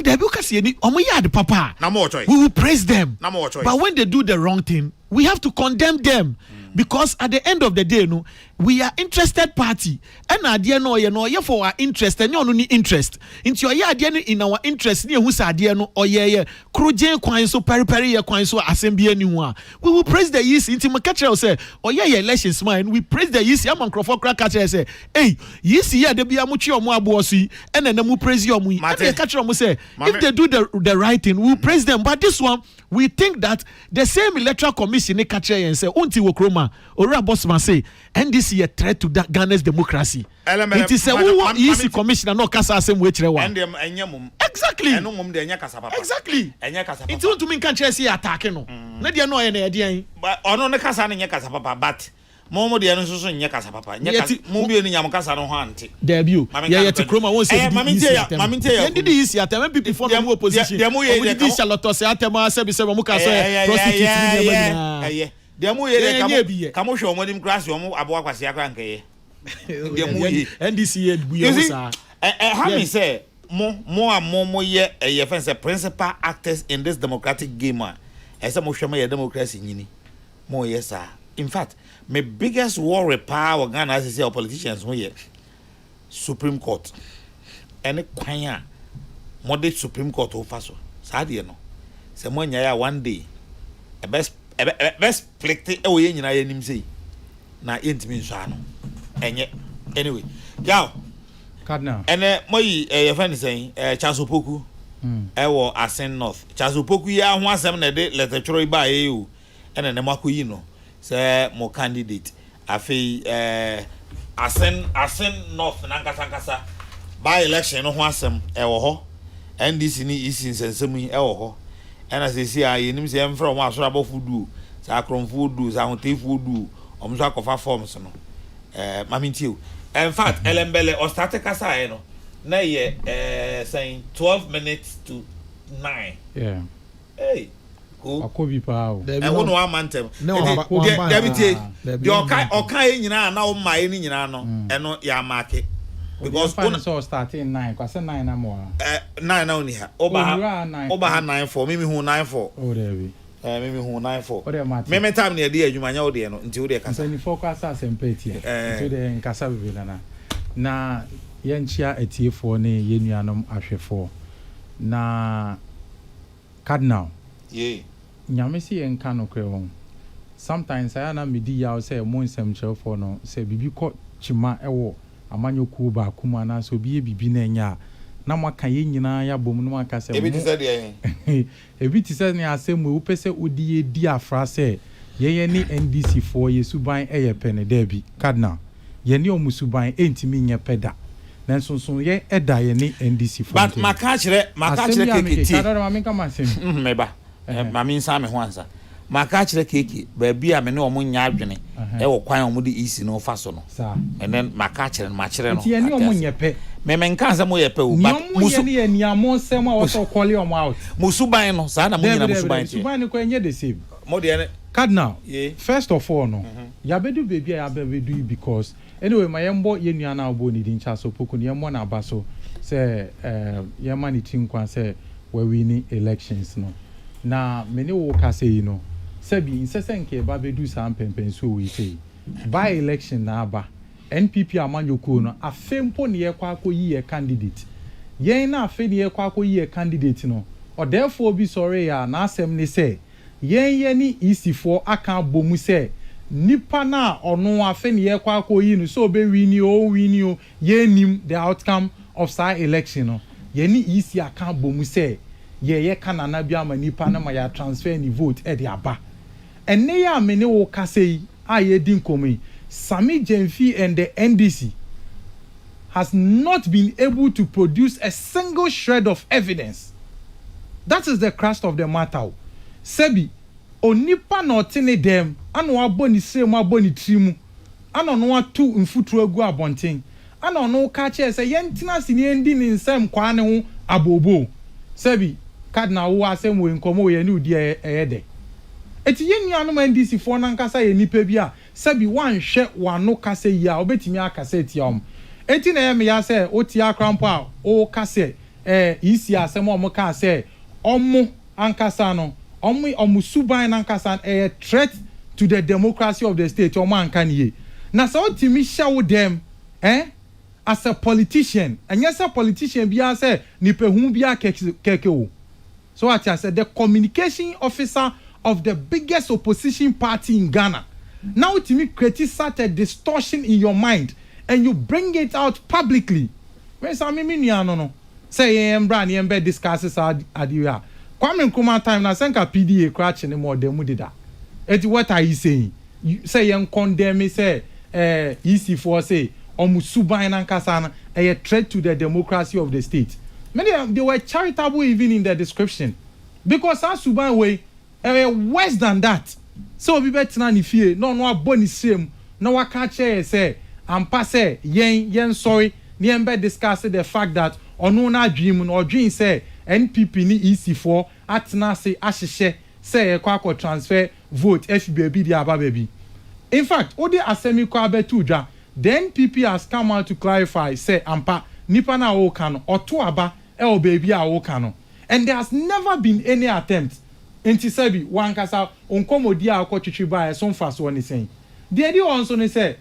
there be kasi ni omo yard papa na mo choice we will praise them na mo choice but when they do the wrong thing we have to condemn them because at the end of the day no we are interested party and adie no ye for our interest and you no need interest into your adie in our interest ni ehu sa adie no ye krojen kwan so peri ye kwan so assembly anihu a we will praise the yeast into my catcher say ye elections man we praise the yeast am crofo kra catcher say hey yeast here dey bia mo twe omo abo so yi and na mo praise omo yi and catcher omo say if they do the right thing we will praise them but this one we think that the same electoral commission catcher and say unti wo kroma ora bossman say NDC a threat to that Ghana's democracy. It is a easy commissioner no kasa same way chire wa. Exactly. Exactly. It want to mean can say attack no. Na dia no ye na ye. But ono ne kasa ne kasa papa but momo de no so nye kasa papa. Nye kasa mo bi ni nyam kasa no ho ante. There be you. Yeah te kroma won say. Mami tie. Did easy atem people form no opposition. We did Charlotte say atem say be say mo kasa prostitute ni nyama. Demu ye kamo hwe omodim class omo abo akwase akra nkaye demu ye NDC ye buye musa how me say mo ye ye fence principal actors in this democratic game ese mo hwe ma ye democracy nyini More yes, sir. In fact, my biggest worry power Ghana as say our politicians who here Supreme Court. Any kwanya moderate Supreme Court over so. Sadie no. Say mo nyaya one day. A best split e we nyina ya nim sei. Na yentimi nso ano. Enye. Anyway, yaw. Cardinal. Ene moyi your friend saying Chasopoku. Ewo Asen North. Chasopoku ya ho asem na de letter choro ba e o. Ene ne makoyi no. Say mo candidate. Afei Asen North na nkasa by election no ho asem ewo ho. NDC ni isi nsensem yi ewo ho. Ena se si a yenim se emfra mo asora bofudu. Sa akromfu du, sa hontefu du. Omso akofa forms no. Mamintio. In fact, Elembele or started Kasa, no. Na ye saying 12 minutes to 9. Yeah. Hey, cool. Akobi pao. I won't one man tell. No, Deputy, your okay, you know, now my any, you know, and not your market. Because one saw starting 9, because 9 more. 9 only. Oba 9 for Mimi who 9 for. Oh, there we. Mimi who 9 for. Meme time near dear, you might know the until they can say you focus as and petty. To the Casavilana. Na yenchia etie for ne yenuanom ahwe for. Na Cardinal. Ye. Nyame si enka no kre. Sometimes I na medi ya say mo nsem kire for no say bibi ko chima ewo amanyoku ba kuma na so bibi na nya na mwaka ye nyina ya bom no aka se ebi ti said ye ebi ti said ni asem we pese odi edi afra se ye ni NDC for ye suban eye pene dabi Cardinal ye ni omusuban entimi nye peda nanso so ye eda ye ni NDC for but maka kire keke Cardinal ma menka masem meba ma min sa me ho ansa maka kire keke ba bia me ne omo nya adwene e wo kwan omo de isi no fa so no and then maka kire ma kire no ye ni omo nye pe me nka nsa mo ye pe o but musu ye ni amo sem a wo so call you out musuban no sa na mo nyina musuban ti musuban ko enye the same mo de Cardinal first of all no ya bedu baby ya bedu because anyway my yembo ye nua na obo ni din Chasopoku ni yembo na abaso say yema ni tinkwan say we win elections no na many wo ka say no sebi insese nke ba bedu sa mpempen so we say by election na aba NPP amanyoku no afempo ne ye kwa akoyi ye candidate yen na afe ne ye kwa akoyi ye candidate no or therefore be sorry ya na asem ne say yen ni EC4 aka bomu say nipa na ono afe ne ye kwa akoyi no so be win o yen nim the outcome of that election no yen ni EC aka bomu say ye kanana bia ma nipa na ma ya transfer ni vote e de aba enne ya me ne wo ka say aye din komi Sami Jenfi and the NDC has not been able to produce a single shred of evidence. That is the crust of the matter. Sebi, onipa na otene dem, ano aboni semu aboni trimu, ano no atu mfutru egu abonten, ano no kache se yentina sini endi ni nsem kwa ne ho abobo. Sebi, Cardinal wo asem we nkomo ye ni udi eyede. Eti ye nuanom NDC for na nkasa ye nipa bia sabi wan hwe wano kasa yi a obetimi akasa tia om eti na ye me ya se oti akrampo a o kasa isi asem o mo ka se omo ankasa no omo suban na ankasa threat to the democracy of the state omo anka niye na so otimi hwe dem as a politician and yes a politician bia se nipa hu bia keke o so what I said the communication officer of the biggest opposition party in Ghana. Now to me create such a distortion in your mind and you bring it out publicly. When some no say brand yembe discusses adiya. Kwame Nkrumah time na senka PDA crash any more than dida. What are you saying? You say you condemn me say EC4 say omusuban nankasa a threat to the democracy of the state. Many they were charitable even in their description because as suban way worse than that. So we bet na ni fie no aboni same no waka che say ampa say yen sorry ni embe discuss the fact that ono na dream no dream say NPP ni EC4 atna say ahihye say ekwa transfer vote FBB di aba baby. In fact odi asemi kwa betu dwa the NPP has come out to clarify say ampa nipa na wo ka no oto aba e o baby a wo ka no and there has never been any attempt enti sabi wankasa onkomodi a akotwetwe ba so mfa so ne sen de di on so ne se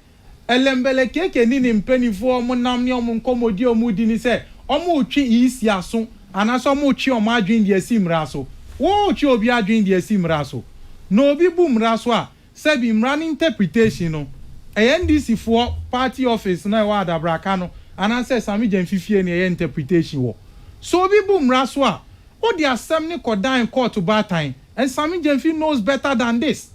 elembele keke ni mpanifo omo nam ne omo nkomodi omo di ni se omo twi isi aso anaso omo twi omo adwen de asimra so wo twi obi adwen de asimra so no obi bu mra so a sabi mra interpretation no NDC for party office na wa adabraka no ananse sami jenfifie ne interpretation wo so obi bu mra so a o di asem ne kodan court batan and sami jenfi knows better than this.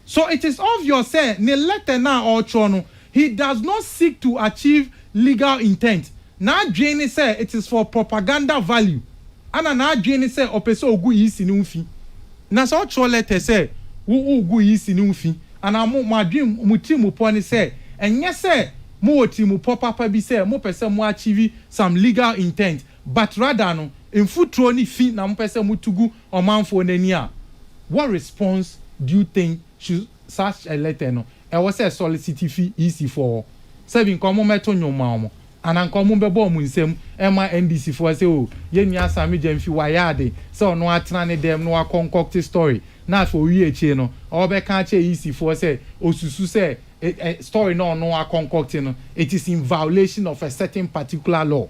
So it is obvious say ne letter na or no he does not seek to achieve legal intent. Na dwene say it is for propaganda value. Ana na dwene say opese ogu yisi ni mfi. Na so cho letter say wo ogu yisi ni mfi. Ana mo madwem muti mu poni say enye say mo oti mu papa bi say mo pese mo achieve some legal intent but rather no infutro ni fi na mo pese mo tugu omanfo nani a. What response do you think should such a letter no e was a solicity fee easy for serving komo meto nyoma omo anan komo bebo mu nsem e ma NDC for say o ye nua sami jamfi wayade say ono atena ne dem no a concoct story na for wi eche no obeka che easy for say osusu say story no a concoct no it is in violation of a certain particular law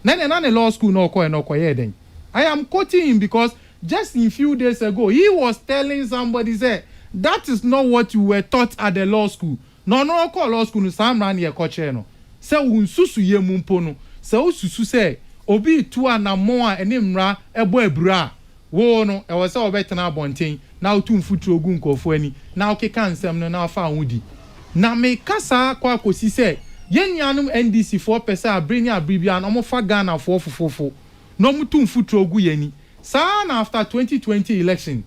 na law school no ko den. I am quoting him because just a few days ago he was telling somebody say that is not what you were taught at the law school. No call law school no sam ran ye koche no. Say unsusu ye mumpo no. Say ususu say obi tu anamo a ene mra ebo ebura. Wo no e was say obetena abonten na otu mfutu ogu nkofo ani. Na okeka nsem no na afa anwudi. Na me kasa kwa akosi say yenyanum NDC 4% abreni abribia no mo fa Ghana fofofofo. No mutu mfutu ogu yani. Sa na after 2020 election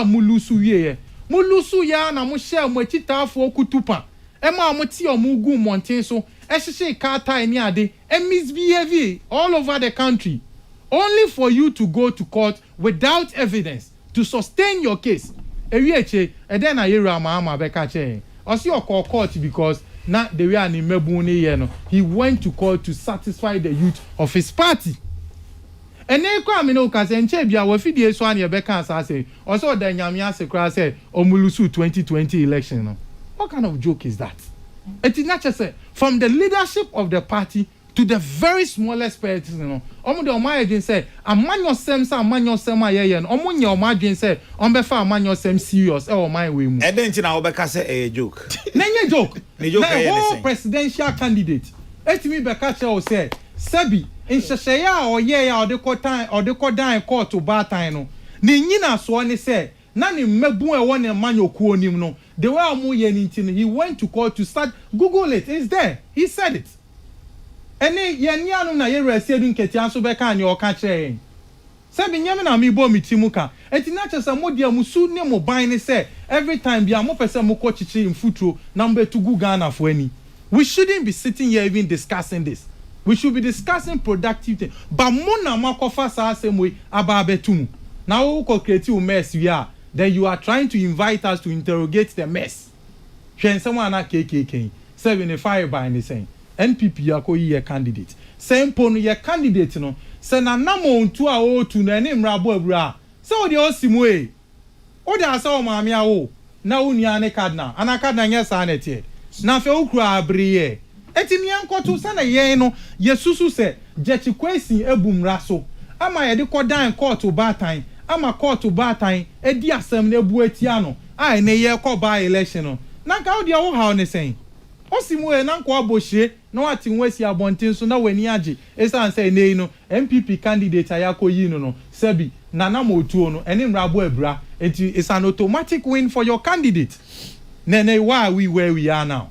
mulusu wiye. Mulusu ya na mo share mo chitafo kutupa ema mo ti omugu monten so ehye kata eni ade misbehave all over the country only for you to go to court without evidence to sustain your case ewieche eden na yeru ama beka che osi okọ court because na the way ani mebu ni ye no he went to court to satisfy the youth of his party. And then come no cause and chebia we fidie so an ye beka say also the nyame ase kra say omulusu 2020 election no. What kind of joke is that? It is not just say from the leadership of the party to the very smallest person no. Omo de omo say amanyo sem say amanyo sem ayeye no. Omo nya omo adwen say ombefa amanyo sem serious e oman we mu. E den ti na wo beka say a joke. Na nye joke. Ni joke e whole presidential candidate. Etimi beka che say Sebi in sheshaya or ye or the kodan court to batan no. Ni nyina so ne say na ni mebu e won e manyo ku onim no. The way amu ye ntin he went to court to start Google it. It's there. He said it. Ene ye nianu na ye resi edu nketi anso beka ani o ka kire. Sebi nyame na mi bo mi timuka. Enti na chesa modia musu ne mo ban ne say every time bia mo pese mo ko chichi mfutro na mbe to Ghana for any. We shouldn't be sitting here even discussing this. We should be discussing productive things. But mona makofa sa semwe ababetumu. Now we create a mess we are. Then you are trying to invite us to interrogate the mess. When someone na KKK 75 by anything. NPP yako ye candidate. Same ponu ye candidate no. Se na namo ntu a o tu na ni mrabo abura. Se o de osimwe. O de asa o maami a o. Na unia ne cardinal. Ana cardinal nye sa na tie. Na fe ukura abriye. Eti mi ankoto sana ye no yesusu se jechi kwesi ebumra so ama ye de kodan court batan ama court batan edi asem na ebu etia no ai ne ye ko ba election no na ka odi wo ha ne sen osimu e na nko abohie na wati nwesi abonten so na wani age esan say nei no MPP candidate ayakoyi no sebi na motuo no eni mrabo abra eti is an automatic win for your candidate nene why we where we are now.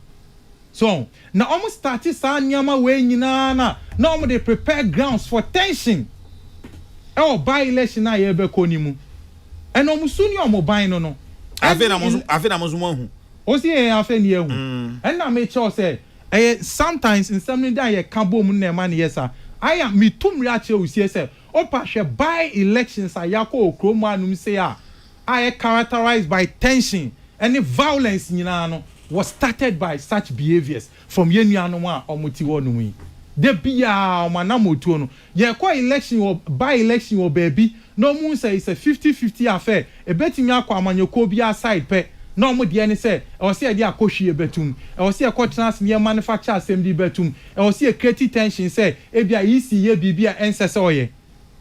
So, na almost started sa nyama we nyina na almost they prepare grounds for tension. By election na ye be konimu. And omusuni omo ban no. Afe na mozumo hu. Osi e afe ni ehu. And na make sure say sometimes in something that ye kabo mu na man yesa. I am me tumri ache usie say opa hwe by elections ayako okromo anum say I characterized by tension and violence nyina no. Was started by such behaviors from yenuano a omuti wonu wi de bia omanamotu no ye kwa election or by election or baby no moon say it's a 50-50 affair e betimi akwa amanyeko bi side pe no mo de ne say e o say de akohwie betum e o say e kotena ne manufacture assembly betum e o say create tension say e bia isi ye bibia ensese oye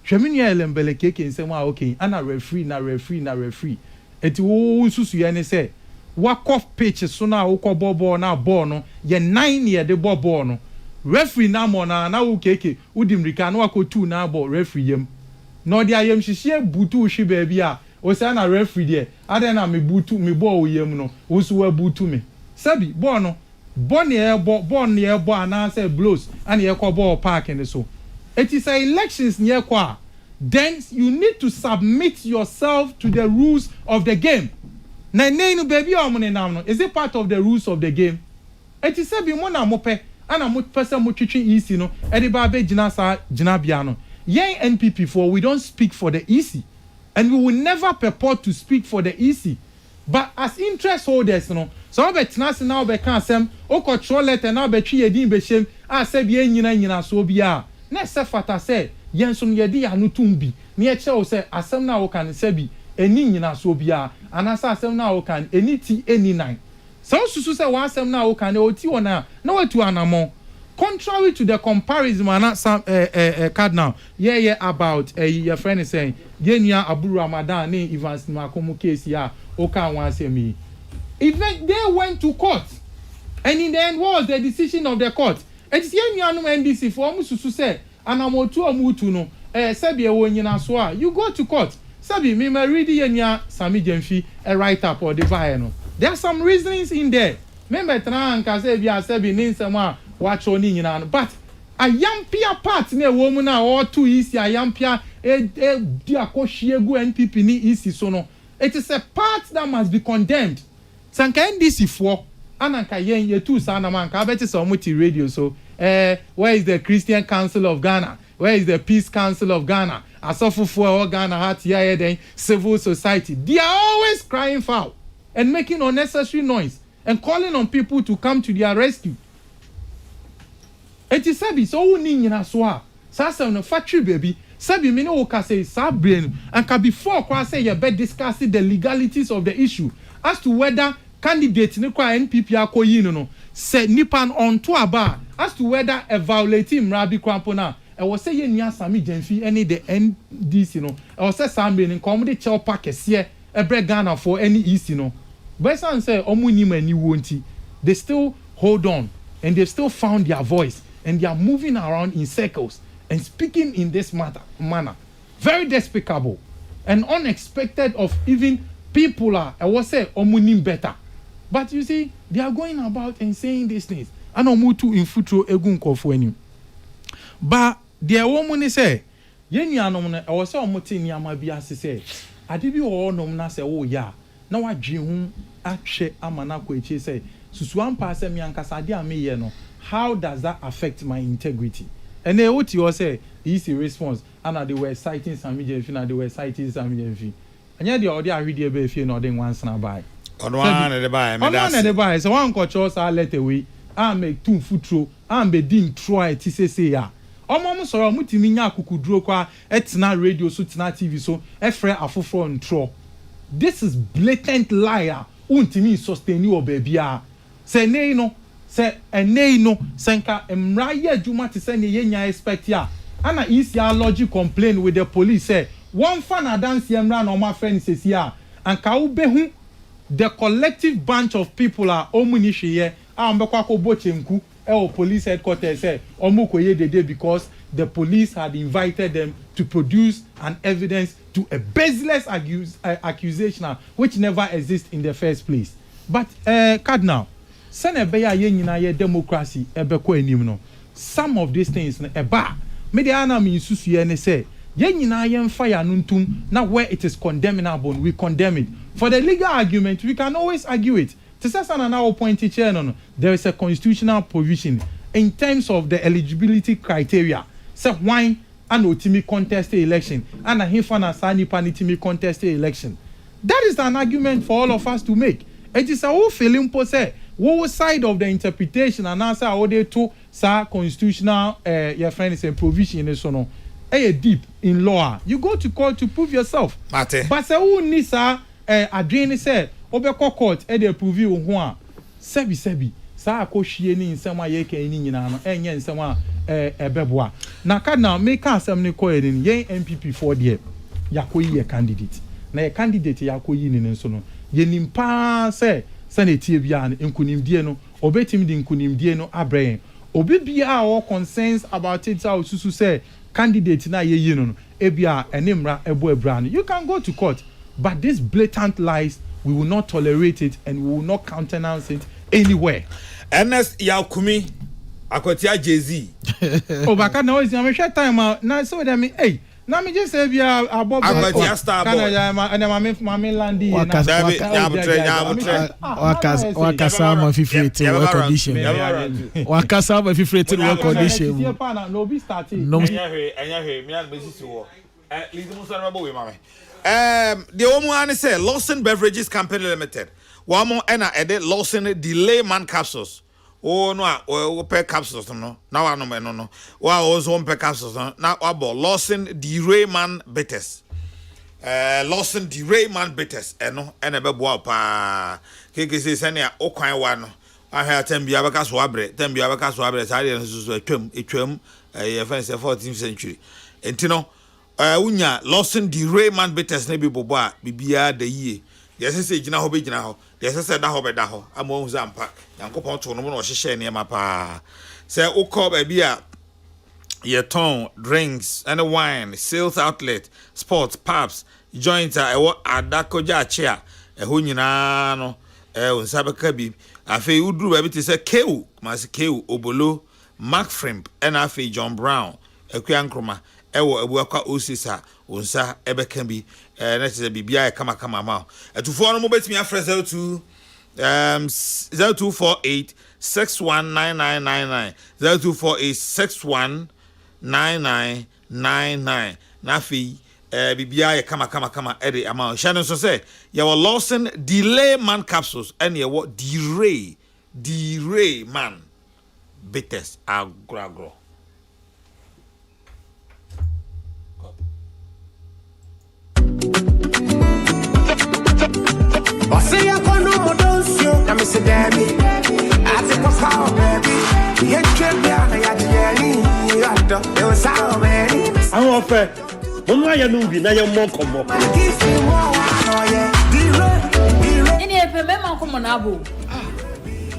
hweminu elembele keke nsem a okay ana referee eti wo nsusu ye ne say wakọ pitch so na wokọ ball na ball no ye 9 ye de ball no referee na mo na wo keke udimrika na wakọ 2 na ball referee yem no dia yem hihie butu hwi ba bia o say na referee there ade na me butu me ball yem no wo so wa butu me sabi ball no ball ne e ball na say blows and ye kọ ball park and so it is elections near kwa then you need to submit yourself to the rules of the game. Na no baby no is it part of the rules of the game? It is say bi mo na mo pe ana mo person mo twetwe EC no e de ba be gina sa gina bia no yen NPP for we don't speak for the EC and we will never purport to speak for the EC but as interest holders no so be tenase na be kan asem o control letter na be twi edin be shem a se bi nyina so bia na se fata se yen so ye di anu tumbi na ye che o se asem na o kan se bi eni nyina so bia anasa asem na wo kan eni ti eni nine so susu se wa asem na wo kan o ti wona na watu anamo contrary to the comparison na some cardinal yeah about your friend is saying yenia Abu Ramadan ni Evans Makomu case ya o kan wan say me even they went to court and in the end what was the decision of the court it is yenia no NDC for mu susu se anamotu omutu no sabi e wo nyina so a you go to court. Sabi me read yenya Sami Jemfi a write up or the buy no. There are some reasonings in there. Remember tana anka say bia sabi nin sama watch oni nyina no but ayampia part na woman na or too easy ayampia di akohwie gu NPP ni easy so no. It is a part that must be condemned. Sanka NDC for ananka yen ye too sana man ka beti so muti radio so where is the Christian Council of Ghana? Where is the Peace Council of Ghana? Asofufo Ghana hat here then civil society. They are always crying foul and making unnecessary noise and calling on people to come to their rescue. Eti sabi so woni nyina so a sasa no factory baby sabi me no wo ka say sabrain and ka before kwa say you be discussing the legalities of the issue as to whether candidate ne kwa NPP akoyi no say nipan on to aba as to whether a violating mrabi kwampo na I was say yen Sami Jemfi any the NDC no I was say Sami in comedy chel pack here a bread Ghana for any east no but some say omuni mani wonti they still hold on and they still found their voice and they are moving around in circles and speaking in this manner very despicable and unexpected of even people are I was say omuni better but you see they are going about and saying these things and omutu in futuro egun kofo any but the woman say yenuanom no e wo se omote niama bi ase say ade bi wo nom na say wo ya na wadwe hu ahwe amana kwa echi say susu ampa say me ankasa ade ameye no how does that affect my integrity and they what you say easy response and they were citing Sami Jemfi na they were citing Sami Jemfi anya dey odi ahwede be fie no dey once na buy odwan na dey buy me that's on na dey buy so one culture say let away am make two futro am be din try ti say ya omom soro mutimi nya akukuduro kwa etina radio so tina TV so efre afoforo ntro this is blatant liar untimi sustain you obabia say nei no say enei no senka emra ye adwuma te say ne yenya expect ya ana isia logic complain with the police say one fan dance emra no ma friend sesi a anka wo behu the collective bunch of people are omuni hweye a mbekwa ko bochenku police headquarters say omukoye dede because the police had invited them to produce an evidence to a baseless accusation which never exists in the first place but cardinal sene be ya ye nyina ye democracy ebeko anim no some of these things no eba me dey ana me susu ye ne say ye nyina ye mfa ya nuntum na where it is condemnable we condemn it for the legal argument we can always argue it. There is a constitutional provision in terms of the eligibility criteria. So why an ultimate contested election and a hifana sani panitimi contested election. That is an argument for all of us to make. It is a whole feeling po say what side of the interpretation and answer how they to sa constitutional your friend is a provision so no. Deep in law, you go to court to prove yourself. Mate. But say who needs a adrenaline say obeko court e dey prove you ho a sebi sa akohwie ni nsɛm a yɛka ni nyina no ɛnyɛ nsɛm a ɛbɛboa na ka na make asɛm ne kɔ yɛn yɛn MPP for there yakoyi yɛ candidate na yɛ candidate yakoyi ni nso no yɛnim paa sɛ senatie bia no nkunimdie no obetimi di nkunimdie no abrɛn obi bia a concerns about it how susu say candidate na yɛyi no ebia enimra ebo ebra no you can go to court but this blatant lies we will not tolerate it and we will not countenance it anywhere. Ernest Yakumi akotia Jay-Z. Oh, baka na ozi am share time na so dem hey na me just say bia abob akotia star boy and mama landi na wakasa ma fifrete work condition wakasa ma fifrete work condition no be starting no anya me an besi wo lizi musa na bo we mama the woman say Lawson Beverages Company Limited wamo ena ede Lawson delay man capsules oh no o per capsules no na wa no me no wa also per capsules no na abo Lawson delay man bitters Lawson delay man bitters eno ena be boa pa keke say sene a okwan wa no ahia tambia beka so abre sa de so atwam ye fence 14th century entino unya Lawson delay man bitters na bi bobo a bibia da yie yes say gina ho be gina ho yes say da ho be da ho amo hu zampa yankopon to no no hye ne ma pa say ukọ ba bi a ye ton drinks and wine sales outlet sports pubs joints a ewo adakoja achia eho nyina no unsabeka bi afi uduru ba bi te say keu mas keu obolo mark frimp and afi John Brown ekwa nkroma ewo ebuakwa osisa unsa ebeka bi na tse bibia e kama ma atufo no mo betimi afre 0248 619999 0248 619999 na fi bibia e kama ede ama shano so say ya wa Lawson delay man capsules and ya what delay man bitters agro Say I can no more dance you. Now me say baby, I take a flower baby. You trip down and you jelly. You was sour baby. I want fair. Mama ya nubi na ya mo komo. Give me more, oh yeah. Dire. Any epe me man komo na abo.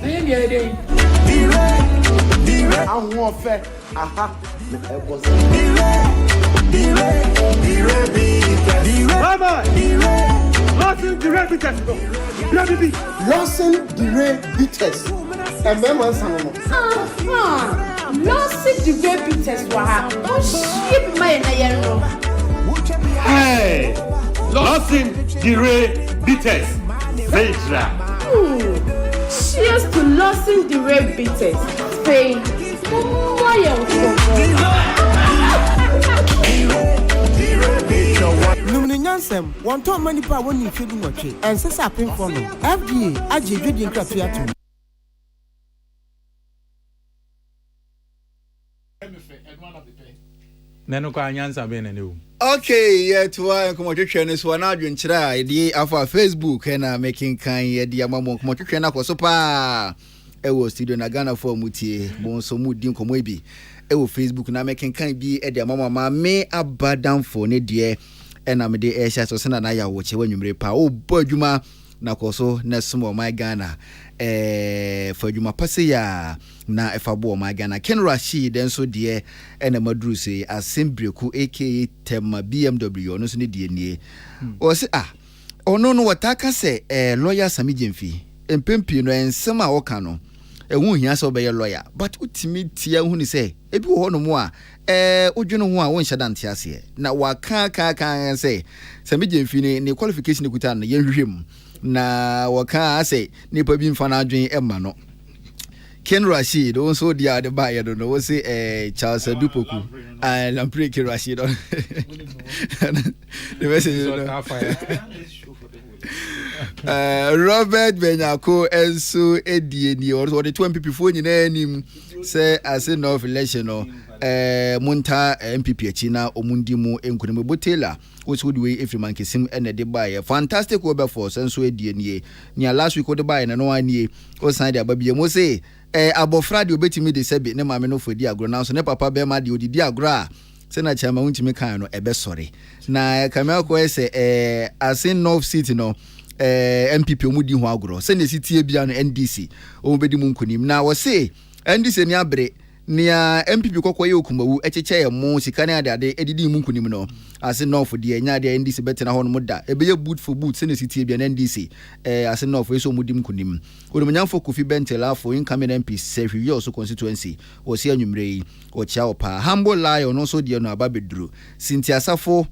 Aye mi ede. Dire. I want fair. Aha. Dire. Mama. Lawson delay bitters. Lawson delay bitters. Remember some. Lawson delay bitters wa. Don't ship my na yero. Hey. Lawson delay bitters. Veja. Cheers to Lawson delay bitters. Spain. Why you Numnyansem, one ton money power when you feed watch it, and says up in for no. FDA, I did reading crapia. Neno kwa nyansa be na ne. Okay, yeah, to come to train is one adwin chira idi afa Facebook na making kan ye dia mamo come to train akoso pa. Ewo studio na Ghana for mutie, bon so mu din komo bi. Ewo Facebook na making kan bi e dia mama ma me abadan for ne die. Na me de ehia so se na ya wo che wanwumre pa o bo adwuma na koso na sumo my Ghana for adwuma pase ya na efa bo my Ghana Ken Rashid enso de na maduru se asembreku aka Tema BMW no so ne de nie o se ono no wataka se lawyer Sami Jemfi empempi no ensema a woka no ehu hia se obeye lawyer but utimi tia hu ni se ebi wo no mo a odwene ho a won hyada nte ase na waka ka say Sami Jemfi ne qualification ekuta no yenhwehwem na waka say nipa bi mfa na adwen emma no Ken Rashid also dia de ba ye no wo say Charles Adupoku Lampre Ken Rashid the message Robert Benyako enso edieni or the 2 MPP phone nyina nim say as of election no Munta MPP achina omundimu enkunemu Botela which would we if man kesim ene de buy fantastic over force enso edieni nia last week de buy na no anie o sign de ababie mo say abofra de obetimi de sebe ne maame no fodi agro na so ne papa be ma de odidi agro a se na chama wuntimi kan no ebe sori na kamel ko ese asin North City no MPP omudi ho agro se ne sitie bia no NDC o bedi mu nkunim na wo se NDC ni abre nia MPP kokoye okumawu echeche ye mo sika ne ade edidi mu nkunim no ase North de enya de NDC betena ho no muda ebeye boot for boot se ne sitie bia na NDC ase North eso mudi nkunim odumanyamfo Kofi Bentela for incoming MP Sefwi also constituency o se anwumre yi o chia opa Humble Lion no so de no ababeduru Cynthia Safo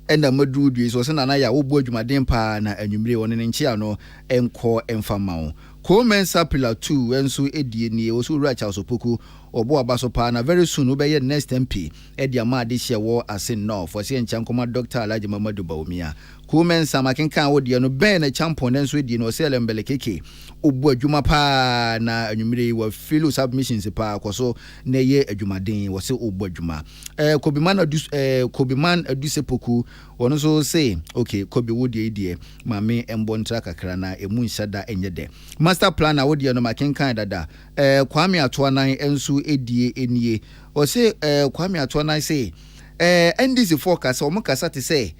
enda madrudu so se nana ya wo bo adwumaden pa na anwumre won ne nchia no enko emfama wo Komensa Pillar 2 enso edieni oso Racha Osopoku obo abaso pa na very soon obeye next MP ediama ade hye wo ase no for se enchankoma Dr. Alhaji Mamadu Bawumia Komensa makenkan wo de no ben na champion enso edieni o se lembele keke obo adwuma pa na anwumre wo fill submissions pa akoso na ye adwumaden wo se obo adwuma Kobiman Adusepoku wono so say okay Kobi wo de mame embontra kakra na emu nhyada enyede master plan na wo de no makenkan dada Kwame Atoanan enso edie enie o say Kwame Atoanan say NDC forecast o mukasa te say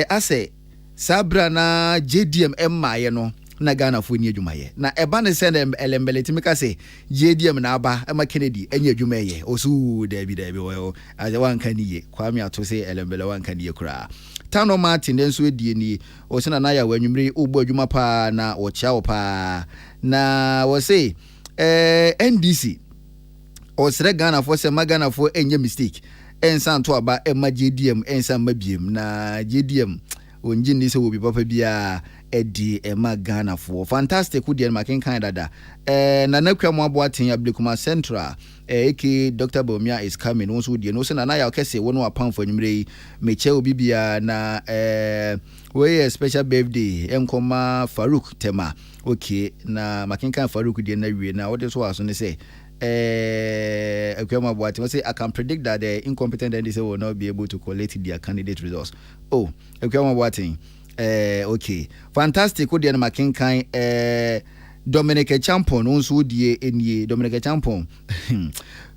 ase sabra na JDM emmaye no na Ghana fo ni adwumaye na eba ne se na elembeleti meka say JDM na aba ema Kennedy enya adwumaye osu David wo aje wanka niye Kwame Ato say elembele wanka niye kura Tano Martin enso edie ni o se na ya wanwumre ogbo adwuma pa na o chia pa na wo say NDC o sere Ghana for se Ghana for enye mistake ensan to aba ema JDM ensan mabiem na JDM onji ni se obi papa bia edi ema Ghana for fantastic udi makin kan dada na nakwa mo aboaten Ablekuma Central eke Dr. Bawumia is coming once udi no se na ya okese wono apam for nwumre meche obi bia na we special birthday enkoma Farouk Tema okay na makin kan Farouk di na wie na what so aso ne say Akwema Boateng say I can predict that the incompetent NDC will not be able to collect their candidate results. Oh, Akwema Boateng. Okay. Fantastic. Odi na makenkan Dominic Champon onso die enie Dominic Champon.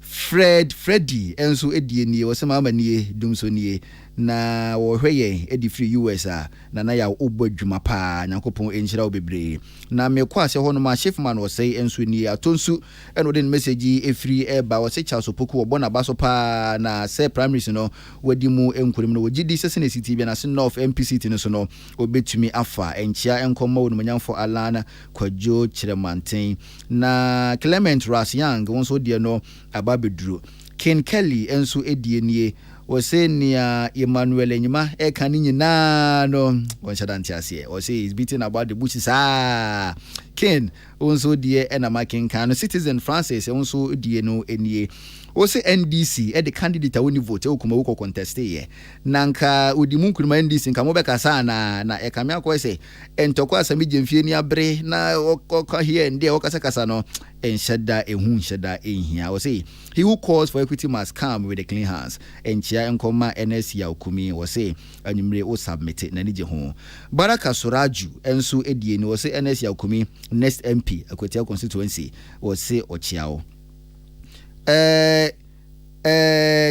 Freddy enso edie nie wo se mama nie dumso nie na wo hweye edi free US na ya obo adwuma pa Nyankopon enhyira wo bebre na me kwa se hono ma Chiefman wo sei enso nie atonsu eno den message efri eba wo se Charles Opoku wo bona baso pa na se primaries no wadi mu enkurim no wogidi sese na city bia na se North MPC no so no obetumi afa enchia enkoma wo manyamfo Alana Kwajo Chiremanten na Clement Rasiang wonso die no ababeduru Ken Kelly enso edie nie o se nia Emmanuel Enyima ekani nyina no wonchadanti ase o say is beating about the bushes Ken onso die ena making kan Citizen Francis onso die no enie o se NDC the candidate woni vote okuma wo contest ye nanka odimu nkuruma NDC nka mo beka sa na ekame akọ se entokwa asami jemfie ni abre na okọ here nde okasa kasa no enhyada ehun hyada ehia o say he who calls for equity must come with a clean hands enchia enkoma NS ya okumi o say anwumre o submit na nije ho Baraka Suraju enso edie ni o say NS ya okumi next MP Akwatia constituency o say ochiao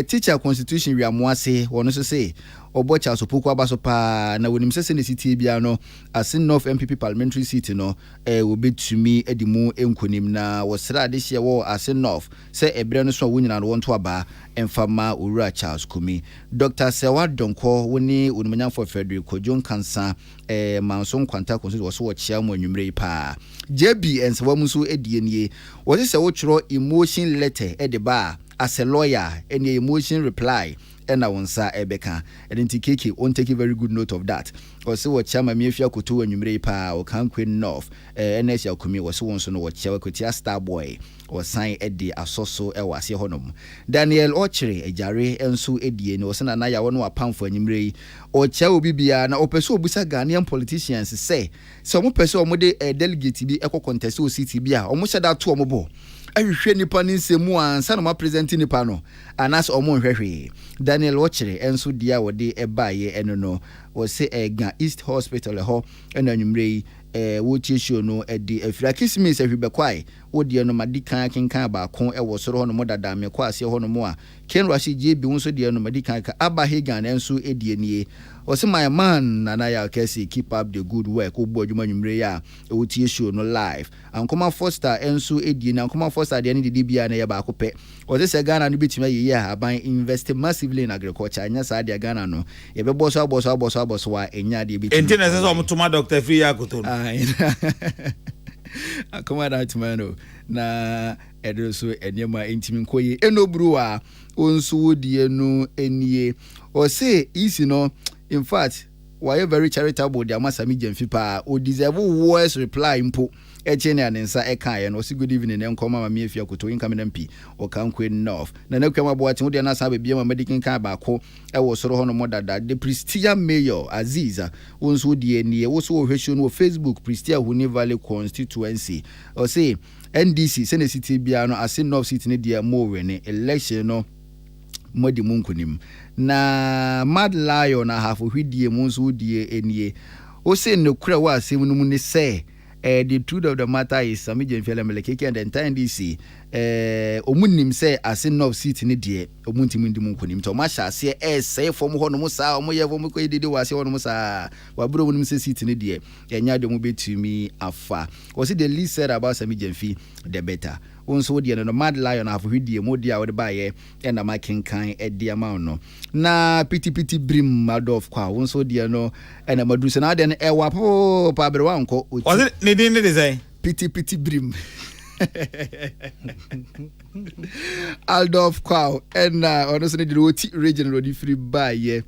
teacher constitution we amwase wono so say obo Charles Opoku abaso pa na wonim sese ne city bia no asin North MPP parliamentary seat no obetumi edimu enkonim na wosra de hye wo asin North say ebre no so wonyina no wonto aba emfama owura Charles Kumi Dr. Sewa Donko woni onimanyamfo Frederick Kojon Kansa manson kwanta constitution wo so wo chia mo anwumre pa JB ensewa so edienie wo se wo chro emotion letter edeba as a lawyer any emotion reply ena wonsa ebeka and keke won't take a very good note of that wɔse wɔkyɛ ma miefia koto anwumere pa o Kankwe North NS Yakumi wɔse wɔn so no wɔkyɛ kotia Starboy wɔsan de asɔso ɛwɔ ase hɔnom Daniel Ochre Ejare enso edie ne wɔse na ya wɔn wapamfo anwumere yi ɔkyɛ obi bia na ɔpɛ so obusa Ghanaian politicians sɛ ɔmo pɛ so ɔmo de delegate bi ɛkɔ contest o city bi a ɔmo hyɛ da to ɔmo bɔ ahwehwɛ nipa ne nsɛmu ansa na ma present nipa no anas ɔmo nhwehwɛ Daniel Ochre enso dia wɔde ɛbaaye ɛno no wɔse Ga East Hospital hɔ ɛna anwumere yi wotie show no de afira Kismis ahwibɛkwai wodie no madikan kenkan baako ɛwɔ soro hɔ no modada me kwa ase hɔ no mo a Ken Rashid JB nso die no madikan ka Aba Hagan nso edie nie ɔse my man Nana ya Kesi keep up the good work obo adwuma nwumre ya wotie show no live Ankoma Foster nso edie na Ankoma Foster de ne didi bia na ya baako pɛ ɔse sɛ Ghana no bitime yeye a aban invest massively in agriculture anya saa de Ghana no yɛbɛbɔ so a enya de bitime enti na sɛ ɔmotoma Dr. Free Akoto akoma that man na edo so enema intimi nkoye enobru a onso wodie no enie o say isi no in fact why very charitable the amasami Jemfi pa o deserve words reply mpo echene anensa ekaye no good evening enkoma ma miefia koto incoming MP o Kankwe North na nakwama boate wo de na sa bebia ma medical kan baako ewo soro hono modada the Prestia Mayor Aziza onso die nie wo so hwehwe no Facebook Prestia Huni Valley constituency o say NDC Senate City bia no ase North City ne dia mo wene election no modi munkunim na Mad Lion na half hwidie munso die enie o say no kura wa asem no mu ne say the truth of the matter is Sami Jemfiele Melekeke and the entire NDC omunim say ase North City ne die omuntim ndi munkunim to ma sha ase say fom ho no musa omo ye fom ko yedede wa ase ho no musa wa bro munim say city ne die enya de mu betumi afa o say the least said about Sami Jemfi the better onso die no Mad Lion afo hwidie modi a wo de baye e na makenkan e de ama no na piti brim Adolf kwa onso die no e na madu se na de e wapo pa bere wanko was it ne din ne say piti brim Adolf kwa and honestly the roti region rodi free baye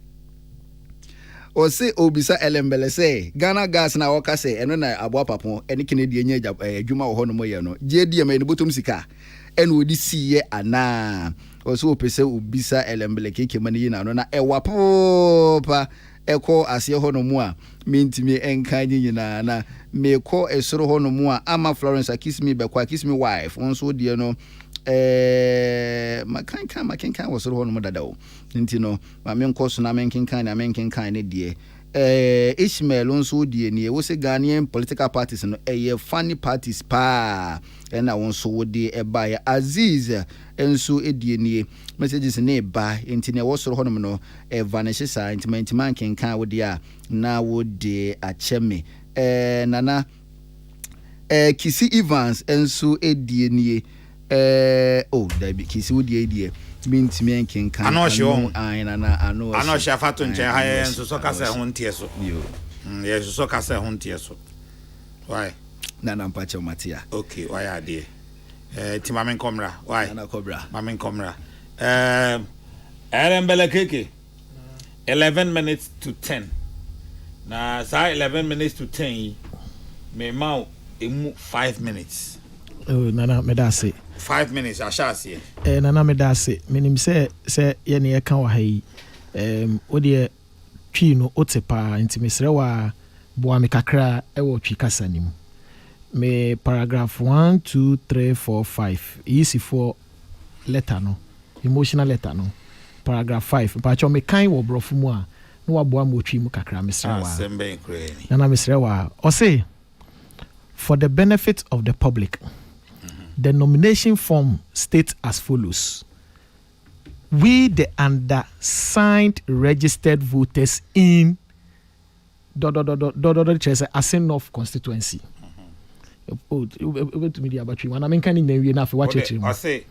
o say obisa elembele say Ghana gas na woka say eno na aboa papon ene Kennedy enya adwuma wo hono moye no JD ma ene botom sika ene odi siye ana o so opese obisa elembele keke mane yi na no na ewapo pa eko ase hono mu a mentimi enka nyina na meko esoro hono mu a ama Florence Akismi bekwa Akismi wife onso die no makenkan wasoro hono mu dada o nti no ma menko so na menkenkan na menkenkan ne die Ishmael onso die ne wo se Ghanaian political parties no funny parties pa na wonso wo de eba ya Aziz enso edie ne messages ne ba nti ne wosoro hono mu no vanish sa nti man kenkan wo de a na wo de acheme nana Kisi Evans enso edie ne Dabi Kisi wo de edie mintimi enkenkan ano ano hye afato nche ha enso so kasa ho ntie so ye so kasa ho ntie so why na mpache matia okay why ade ti mamen komra why na kobra mamen komra Erembele keke 11 minutes to 10 na sa 11 minutes to 10 me mau emu 5 minutes nana medase 5 minutes ashase nana medase menim se ye ne ka wa hai ode twi no otepa ntimesre wa boa me kakra e wo twi kasa nim me paragraph 1 2 3 4 5 easy for letter no emotional letter no paragraph 5 pa cho me kan wo brofo mu a no wa boa mo twi mu kakra mesre wa sembe kreni nana mesre wa o say for the benefit of the public. The nomination form states as follows. We, the undersigned registered voters in Asin North constituency. To media battery. When I'm canning the enough watch it. I say,